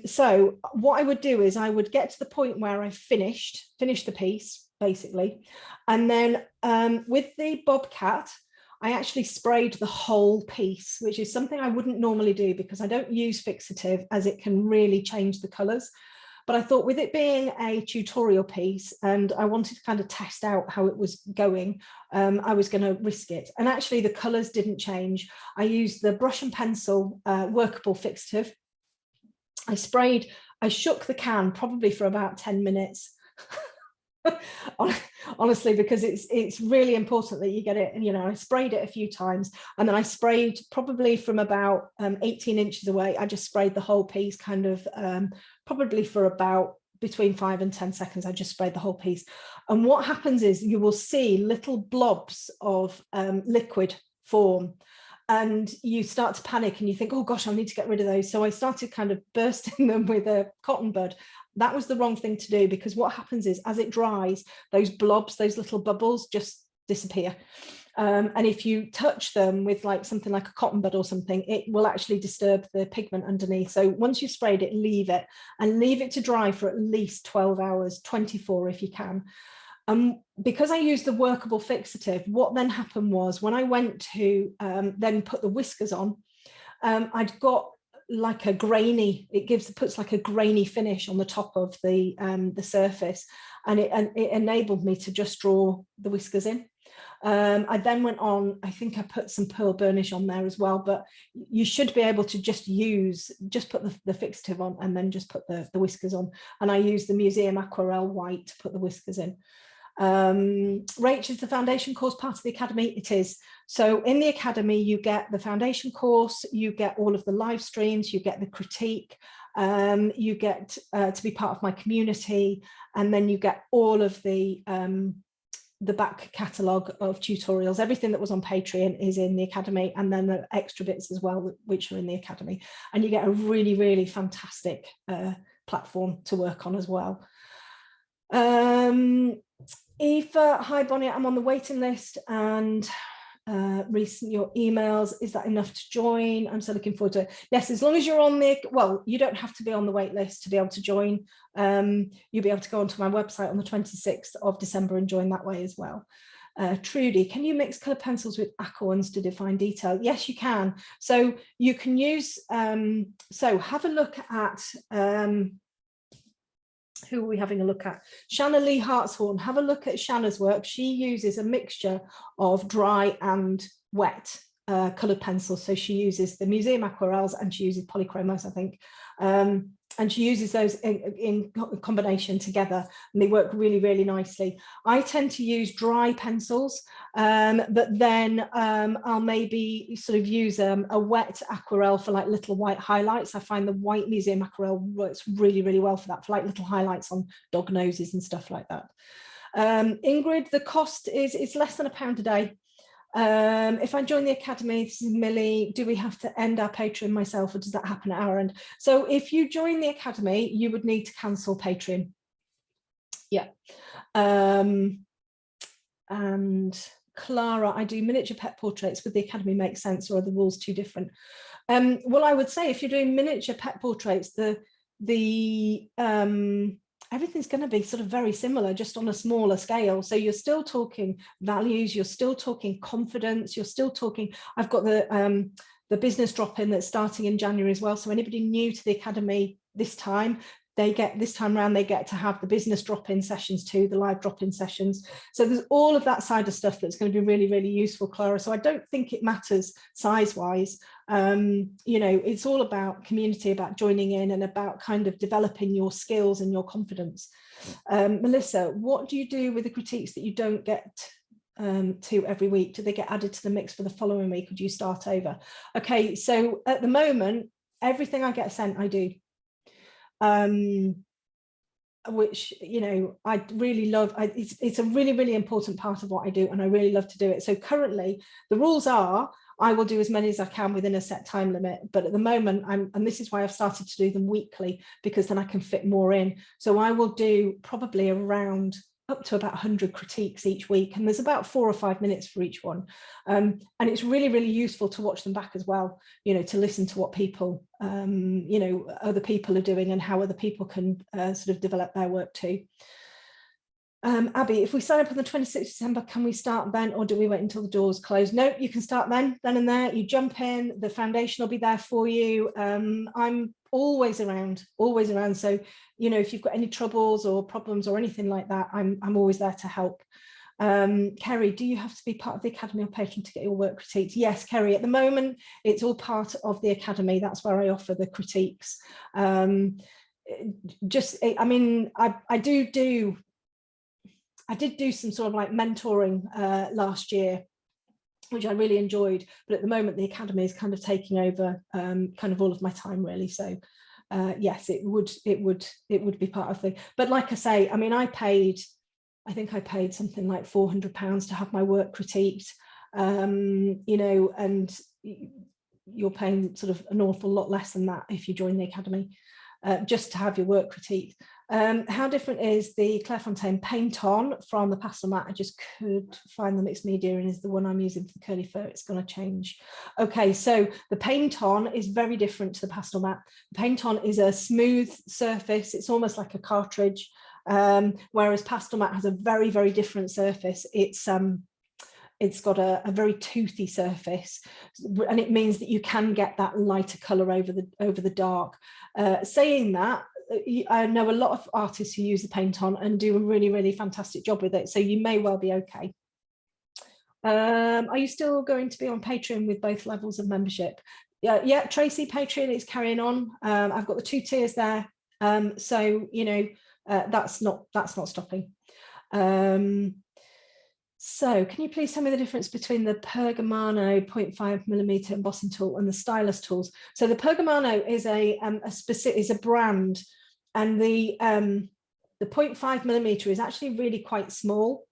So what I would do is I would get to the point where I finished the piece, basically. And then with the bobcat, I actually sprayed the whole piece, which is something I wouldn't normally do because I don't use fixative, as it can really change the colors. But I thought, with it being a tutorial piece and I wanted to kind of test out how it was going, I was going to risk it. And actually the colors didn't change. I used the brush and pencil workable fixative. I shook the can probably for about 10 minutes. Honestly, because it's really important that you get it. And, you know, I sprayed it a few times, and then I sprayed probably from about 18 inches away. I just sprayed the whole piece, kind of probably for about between 5 and 10 seconds. I just sprayed the whole piece. And what happens is you will see little blobs of liquid form. And you start to panic and you think, oh gosh, I need to get rid of those. So I started kind of bursting them with a cotton bud. That was the wrong thing to do, because what happens is, as it dries, those blobs, those little bubbles just disappear. And if you touch them with like something like a cotton bud or something, it will actually disturb the pigment underneath. So once you've sprayed it, leave it to dry for at least 12 hours, 24 if you can. Because I used the workable fixative, what then happened was, when I went to then put the whiskers on, I'd got like a grainy, puts like a grainy finish on the top of the surface, and it enabled me to just draw the whiskers in. I then went on, I think I put some pearl burnish on there as well, but you should be able to just put the fixative on and then just put the whiskers on. And I used the Museum Aquarelle white to put the whiskers in. Rach, is the foundation course part of the Academy? It is. So in the Academy, you get the foundation course, you get all of the live streams, you get the critique, you get to be part of my community, and then you get all of the back catalogue of tutorials. Everything that was on Patreon is in the Academy, and then the extra bits as well, which are in the Academy. And you get a really, really fantastic platform to work on as well. Eva, hi Bonnie, I'm on the waiting list, and recent your emails, is that enough to join? I'm so looking forward to it. Yes, as long as you're on the, well, you don't have to be on the wait list to be able to join. You'll be able to go onto my website on the 26th of December and join that way as well. Trudy, can you mix colour pencils with aqua ones to define detail? Yes, you can. So you can use, so have a look at, who are we having a look at? Shanna Lee Hartshorn. Have a look at Shanna's work. She uses a mixture of dry and wet coloured pencils. So she uses the Museum Aquarelles and she uses Polychromos, I think. And she uses those in combination together, and they work really, really nicely. I tend to use dry pencils, but then I'll maybe sort of use a wet aquarelle for like little white highlights. I find the white Museum Aquarelle works really, really well for that, for like little highlights on dog noses and stuff like that. Ingrid, the cost is less than £1 a day. If I join the academy, this is Millie, do we have to end our Patreon myself, or does that happen at our end? So if you join the academy, you would need to cancel Patreon. Yeah. And Clara, I do miniature pet portraits. Would the academy make sense, or are the rules too different? Well, I would say if you're doing miniature pet portraits, everything's going to be sort of very similar, just on a smaller scale. So you're still talking values, you're still talking confidence, you're still talking, I've got the business drop-in that's starting in January as well. So anybody new to the academy this time, they get to have the business drop-in sessions too, the live drop-in sessions. So there's all of that side of stuff that's going to be really, really useful, Clara. So I don't think it matters size-wise. You know, it's all about community, about joining in, and about kind of developing your skills and your confidence. Melissa, what do you do with the critiques that you don't get to every week? Do they get added to the mix for the following week, or do you start over? Okay, so at the moment, everything I get sent, I do. Which, you know, I really love. It's a really, really important part of what I do, and I really love to do it. So currently the rules are, I will do as many as I can within a set time limit, but at the moment and this is why I've started to do them weekly, because then I can fit more in. So I will do probably around up to about 100 critiques each week, and there's about 4 or 5 minutes for each one, and it's really, really useful to watch them back as well, you know, to listen to what people you know, other people are doing, and how other people can sort of develop their work too. Abby, if we sign up on the 26th of December, can we start then, or do we wait until the doors close? No, you can start then and there. You jump in, the foundation will be there for you. I'm always around. So, you know, if you've got any troubles or problems or anything like that, I'm always there to help. Kerry, do you have to be part of the academy or patron to get your work critiqued? Yes, Kerry, at the moment, it's all part of the academy. That's where I offer the critiques. I mean, I did do some sort of like mentoring last year, which I really enjoyed, but at the moment the academy is kind of taking over kind of all of my time, really. So yes, it would be part of the, but like I say, I mean, I think I paid something like £400 to have my work critiqued, you know, and you're paying sort of an awful lot less than that if you join the academy, just to have your work critiqued. How different is the Clairefontaine paint on from the pastel mat? I just could find the mixed media, and is the one I'm using for the curly fur. It's going to change. Okay, so the paint on is very different to the pastel mat. The paint on is a smooth surface. It's almost like a cartridge, whereas pastel mat has a very, very different surface. It's got a very toothy surface, and it means that you can get that lighter color over the dark. Saying that, I know a lot of artists who use the paint on and do a really, really fantastic job with it, so you may well be okay. Are you still going to be on Patreon with both levels of membership? Yeah, Tracy, Patreon is carrying on. I've got the 2 tiers there, so you know, that's not stopping. So can you please tell me the difference between the Pergamano 0.5mm embossing tool and the stylus tools? So the Pergamano is a brand, and the 0.5mm is actually really quite small,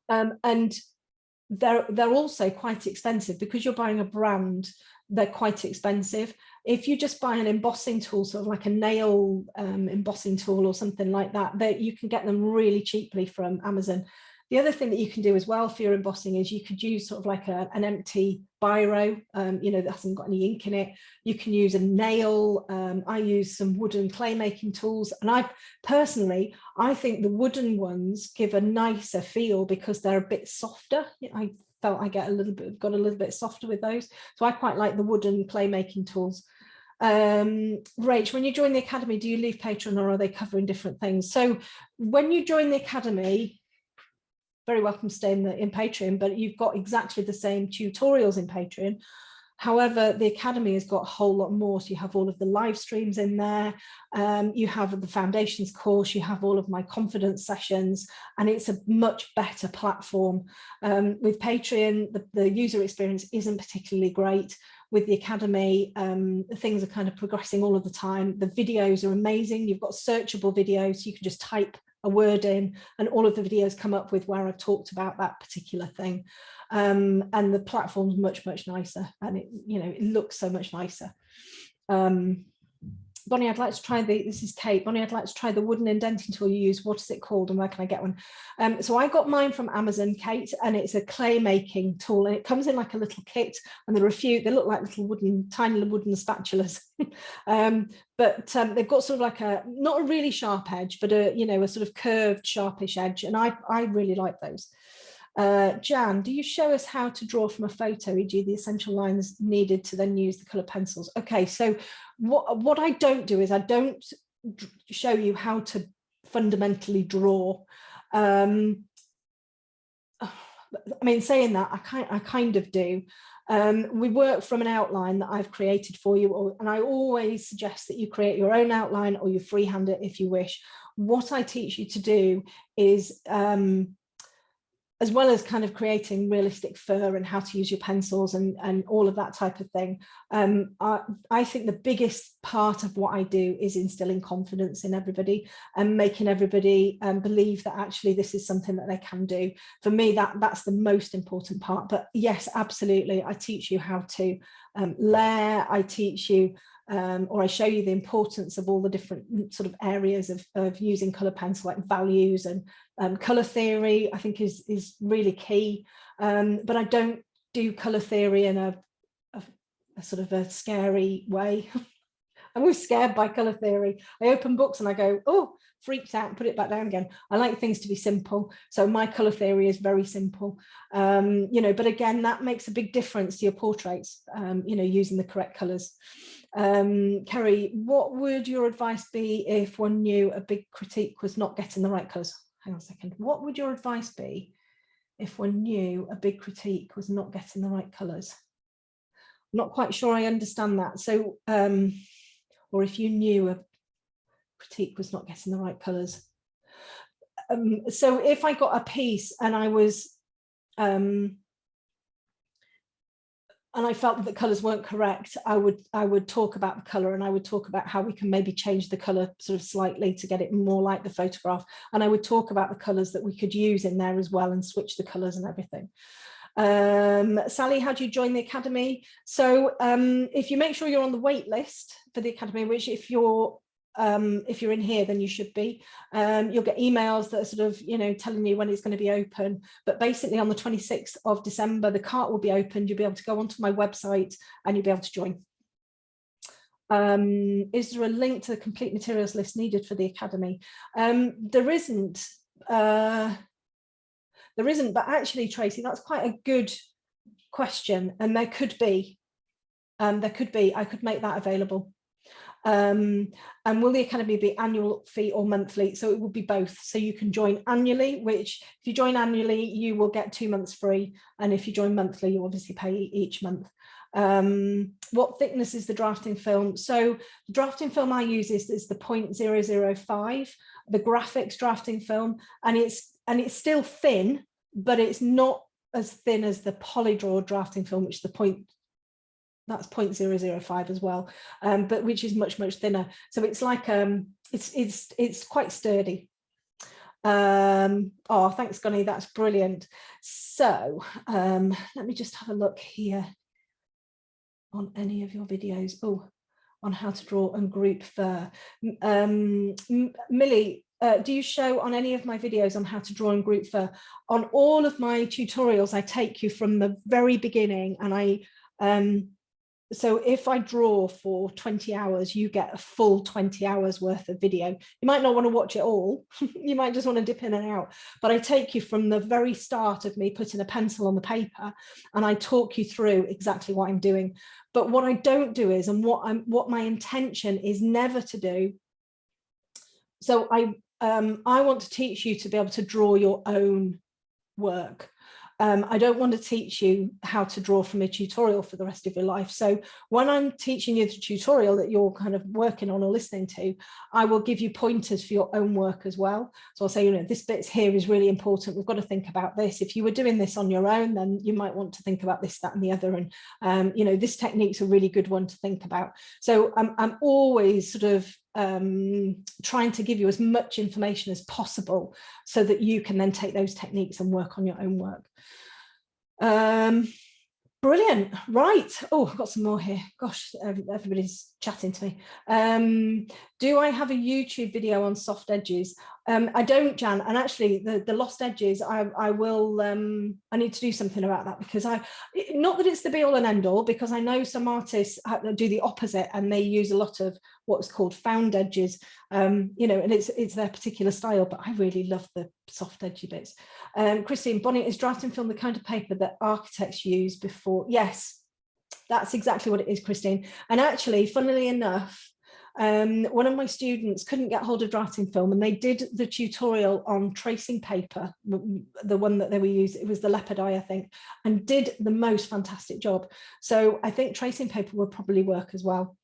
and they're also quite expensive because you're buying a brand. They're quite expensive. If you just buy an embossing tool, sort of like a nail embossing tool or something like that, you can get them really cheaply from Amazon. The other thing that you can do as well for your embossing is you could use sort of like an empty biro, you know, that hasn't got any ink in it. You can use a nail. I use some wooden clay making tools, and I think the wooden ones give a nicer feel because they're a bit softer. I felt I got a little bit softer with those, so I quite like the wooden clay making tools. Rach, when you join the academy, do you leave Patreon, or are they covering different things? So when you join the academy, very welcome to stay in Patreon, but you've got exactly the same tutorials in Patreon. However, the academy has got a whole lot more. So you have all of the live streams in there. You have the foundations course. You have all of my confidence sessions, and it's a much better platform. With Patreon, the user experience isn't particularly great. With the academy, things are kind of progressing all of the time. The videos are amazing. You've got searchable videos. So you can just type a word in, and all of the videos come up with where I've talked about that particular thing. And the platform's much, much nicer, and it, you know, it looks so much nicer. Bonnie, I'd like to try this is Kate. Bonnie, I'd like to try the wooden indenting tool you use. What is it called and where can I get one? So I got mine from Amazon, Kate, and it's a clay making tool, and it comes in like a little kit, and there are a few, they look like little tiny wooden spatulas. But they've got sort of like a, not a really sharp edge, but a, you know, a sort of curved, sharpish edge. And I really like those. Jan, do you show us how to draw from a photo, e.g. the essential lines needed to then use the colour pencils? Okay, so what I don't do is I don't show you how to fundamentally draw. I mean, saying that, I kind of do. We work from an outline that I've created for you, and I always suggest that you create your own outline or you freehand it if you wish. What I teach you to do is, as well as kind of creating realistic fur and how to use your pencils and all of that type of thing, I think the biggest part of what I do is instilling confidence in everybody and making everybody believe that actually this is something that they can do. For me, that's the most important part. But yes, absolutely, I teach you how to layer, I teach you or I show you the importance of all the different sort of areas of using colour pencil, like values and colour theory, I think is really key. But I don't do colour theory in a sort of a scary way. I'm always scared by colour theory. I open books and I go, oh, freaked out, and put it back down again. I like things to be simple. So my colour theory is very simple. You know, but again, that makes a big difference to your portraits, you know, using the correct colours. Kerry, what would your advice be if one knew a big critique was not getting the right colours? Hang on a second. What would your advice be if one knew a big critique was not getting the right colours? I'm not quite sure I understand that. So, or if you knew a critique was not getting the right colours. So if I got a piece and I was, and I felt that the colours weren't correct, I would talk about the colour, and I would talk about how we can maybe change the colour sort of slightly to get it more like the photograph. And I would talk about the colours that we could use in there as well and switch the colours and everything. Sally, how do you join the Academy? So if you make sure you're on the wait list for the Academy, which if you're in here, then you should be. You'll get emails that are sort of, you know, telling you when it's going to be open. But basically on the 26th of December, the cart will be opened. You'll be able to go onto my website and you'll be able to join. Is there a link to the complete materials list needed for the Academy? There isn't, but actually, Tracy, that's quite a good question. And there could be, I could make that available. And will the Academy be annual fee or monthly? So it will be both. So you can join annually, which if you join annually, you will get 2 months free. And if you join monthly, you obviously pay each month. What thickness is the drafting film? So the drafting film I use is the 0.005, the graphics drafting film, and it's still thin, but it's not as thin as the Polydraw drafting film, which is the that's 0.005 as well, but which is much thinner. So it's like it's quite sturdy. Oh, thanks, Gunny, that's brilliant. So let me just have a look here on any of your videos. Oh, on how to draw and group fur. Millie, do you show on any of my videos on how to draw and group fur? On all of my tutorials, I take you from the very beginning, and so if I draw for 20 hours, you get a full 20 hours worth of video. You might not want to watch it all. You might just want to dip in and out. But I take you from the very start of me putting a pencil on the paper, and I talk you through exactly what I'm doing. But what I don't do is, and what my intention is never to do. So I want to teach you to be able to draw your own work. I don't want to teach you how to draw from a tutorial for the rest of your life. So when I'm teaching you the tutorial that you're kind of working on or listening to, I will give you pointers for your own work as well. So I'll say, you know, this bit here is really important. We've got to think about this. If you were doing this on your own, then you might want to think about this, that, and the other. And, you know, this technique's a really good one to think about. So I'm always sort of trying to give you as much information as possible so that you can then take those techniques and work on your own work. Brilliant. Right. Oh, I've got some more here. Gosh, everybody's chatting to me. Do I have a YouTube video on soft edges? I don't, Jan. And actually, the lost edges, I will. I need to do something about that, because not that it's the be all and end all, because I know some artists do the opposite and they use a lot of what's called found edges. You know, and it's their particular style. But I really love the soft edgy bits. Christine, Bonnie, is drafting film the kind of paper that architects use before? Yes, that's exactly what it is, Christine. And actually, funnily enough, one of my students couldn't get hold of drafting film, and they did the tutorial on tracing paper, the one that they were using, it was the leopard eye, I think, and did the most fantastic job. So I think tracing paper will probably work as well.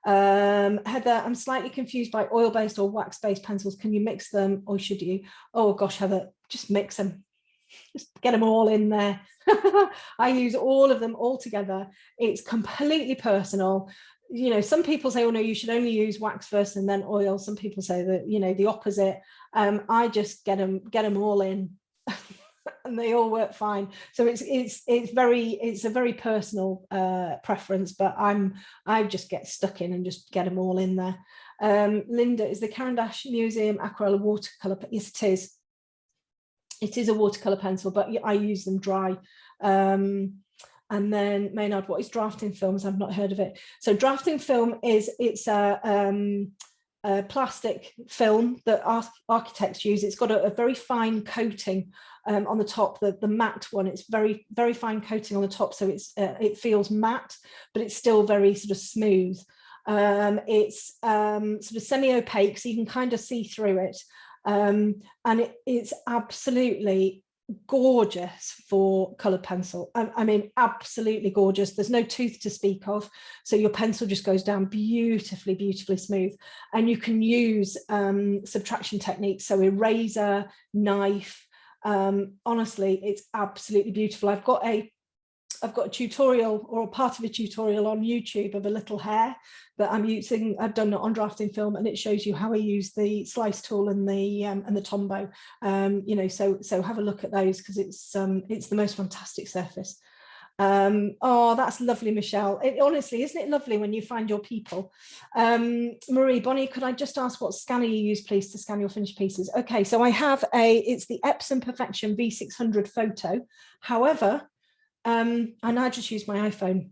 Heather, I'm slightly confused by oil-based or wax-based pencils. Can you mix them, or should you? Oh gosh, Heather, just mix them. Just get them all in there. I use all of them all together. It's completely personal. You know, some people say, oh no, you should only use wax first and then oil. Some people say that, you know, the opposite. I just get them all in. And they all work fine. So it's a very personal preference, but I just get stuck in and just get them all in there. Linda, is the Caran d'Ache Museum Aquarella watercolor? Yes, it is. It is a watercolor pencil, but I use them dry. And then Maynard, what is drafting films? I've not heard of it. So drafting film it's a plastic film that architects use. It's got a very fine coating on the top, the matte one. It's very, very fine coating on the top, so it feels matte, but it's still very sort of smooth. It's sort of semi-opaque, so you can kind of see through it. And it's absolutely gorgeous for colored pencil. I mean, absolutely gorgeous. There's no tooth to speak of, so your pencil just goes down beautifully, beautifully smooth. And you can use subtraction techniques, so eraser, knife. Honestly, it's absolutely beautiful. I've got a tutorial, or a part of a tutorial on YouTube, of a little hair that I'm using. I've done it on drafting film, and it shows you how I use the slice tool and the Tombow. You know, so have a look at those, because it's the most fantastic surface. Oh, that's lovely, Michelle. Honestly, isn't it lovely when you find your people? Marie, Bonnie, could I just ask what scanner you use, please, to scan your finished pieces? Okay, so I have it's the Epson Perfection V600 Photo. However, and I just use my iPhone.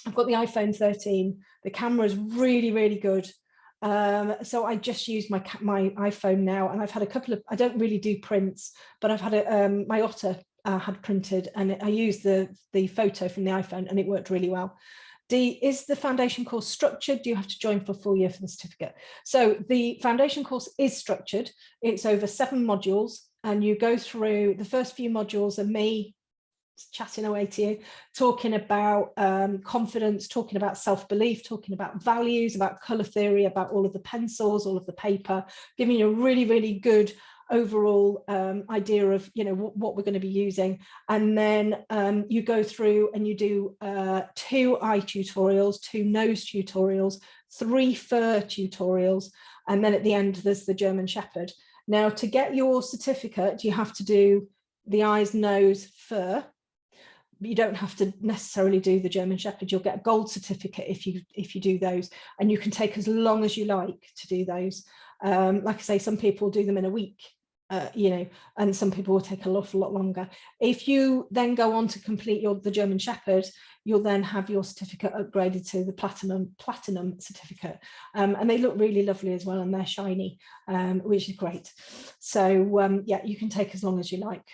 I've got the iPhone 13. The camera is really, really good. So I just use my iPhone now, and I've had a couple of, I don't really do prints, but I've had my Otter had printed, and I used the photo from the iPhone, and it worked really well. D, is the foundation course structured? Do you have to join for a full year for the certificate? So the foundation course is structured. It's over 7 modules, and you go through the first few modules of me chatting away to you, talking about confidence, talking about self-belief, talking about values, about color theory, about all of the pencils, all of the paper, giving you a really, really good overall idea of, you know, what we're going to be using. And then you go through and you do 2 eye tutorials, 2 nose tutorials, 3 fur tutorials, and then at the end there's the German Shepherd. Now, to get your certificate, you have to do the eyes, nose, fur. You don't have to necessarily do the German Shepherd. You'll get a gold certificate if you do those, and you can take as long as you like to do those. Like I say, some people do them in a week, you know, and some people will take a lot longer. If you then go on to complete the German Shepherd, you'll then have your certificate upgraded to the platinum certificate, and they look really lovely as well, and they're shiny, which is great. So yeah, you can take as long as you like.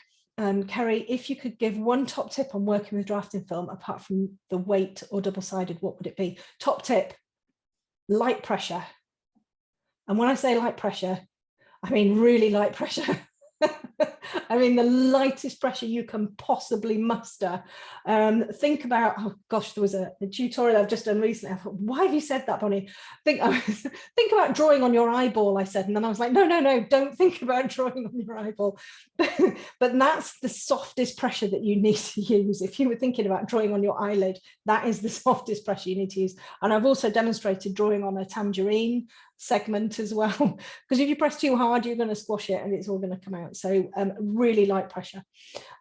Kerry, if you could give one top tip on working with drafting film, apart from the weight or double-sided, what would it be? Top tip: light pressure. And when I say light pressure, I mean really light pressure. I mean, the lightest pressure you can possibly muster. Think about, oh gosh, there was a tutorial I've just done recently. I thought, why have you said that, Bonnie? Think about drawing on your eyeball, I said. And then I was like, no, don't think about drawing on your eyeball. But that's the softest pressure that you need to use. If you were thinking about drawing on your eyelid, that is the softest pressure you need to use. And I've also demonstrated drawing on a tangerine segment as well, because if you press too hard, you're going to squash it and it's all going to come out. So really light pressure.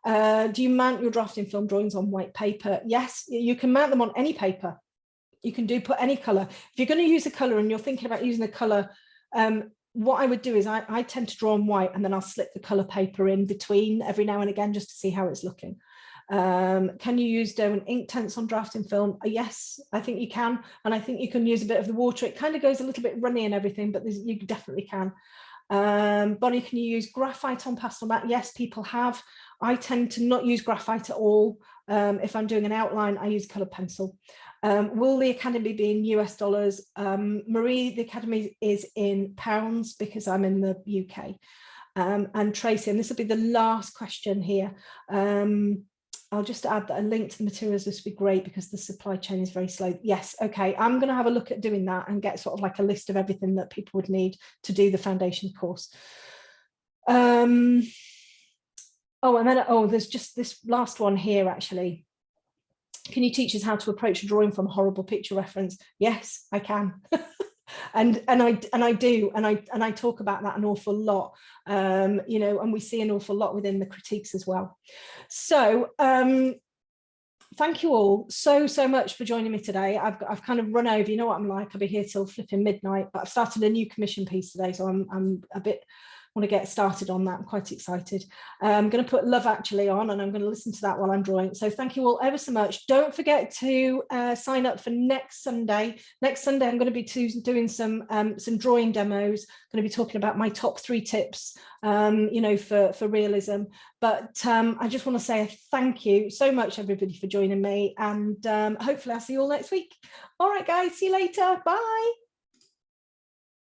Do you mount your drafting film drawings on white paper? Yes, you can mount them on any paper. You can put any color. If you're going to use a color and you're thinking about using a color, what I would do is I tend to draw on white, and then I'll slip the color paper in between every now and again just to see how it's looking. Can you use dough and Inktense on drafting film? Yes, I think you can. And I think you can use a bit of the water. It kind of goes a little bit runny and everything, but you definitely can. Bonnie, can you use graphite on pastel mat? Yes, people have. I tend to not use graphite at all. If I'm doing an outline, I use colored pencil. Will the Academy be in US dollars? Marie, the Academy is in pounds because I'm in the UK. And Tracy, and this will be the last question here. I'll just add that a link to the materials. This would be great because the supply chain is very slow. Yes, okay, I'm going to have a look at doing that and get sort of like a list of everything that people would need to do the foundation course. Oh, and then, there's just this last one here, actually. Can you teach us how to approach a drawing from horrible picture reference? Yes, I can. and I do, and I talk about that an awful lot, you know, and we see an awful lot within the critiques as well. So thank you all so much for joining me today. I've kind of run over, you know what I'm like, I'll be here till flipping midnight, but I've started a new commission piece today, so I'm a bit want to get started on that. I'm quite excited. I'm going to put Love Actually on, and I'm going to listen to that while I'm drawing. So thank you all ever so much. Don't forget to sign up for next Sunday. Next Sunday, I'm going to be doing some drawing demos. I'm going to be talking about my top 3 tips, you know, for realism. But I just want to say thank you so much, everybody, for joining me. And hopefully I'll see you all next week. All right, guys, see you later. Bye.